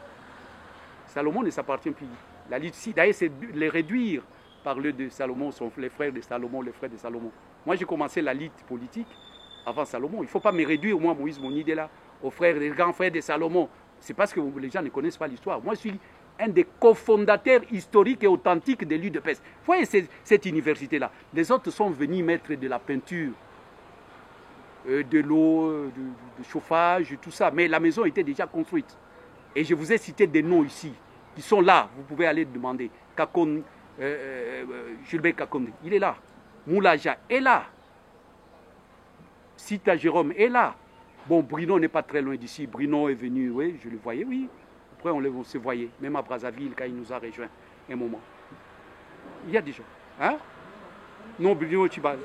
Salomon ne s'appartient plus. La lutte, si, d'ailleurs, c'est les réduire par le de Salomon, sont les frères de Salomon, les frères de Salomon. Moi, j'ai commencé la lutte politique avant Salomon. Il ne faut pas me réduire, moi, Moïse Monidela, aux frères, les grands frères de Salomon. C'est parce que les gens ne connaissent pas l'histoire. Moi, je suis un des cofondateurs historiques et authentiques de l'UDPS. Vous voyez cette université-là. Les autres sont venus mettre de la peinture, de l'eau, de chauffage, tout ça. Mais la maison était déjà construite. Et je vous ai cité des noms ici, qui sont là. Vous pouvez aller demander. Kakon, Gilbert Kakon, il est là. Moulaja est là. Sita Jérôme est là. Bon, Bruno n'est pas très loin d'ici. Bruno est venu, oui, je le voyais, oui. Après, on se voyait, même à Brazzaville, quand il nous a rejoint un moment. Il y a des gens. Hein? Non, Bruno, tu vas là.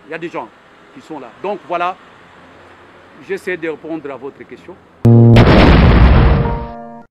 Il y a des gens qui sont là. Donc voilà, j'essaie de répondre à votre question.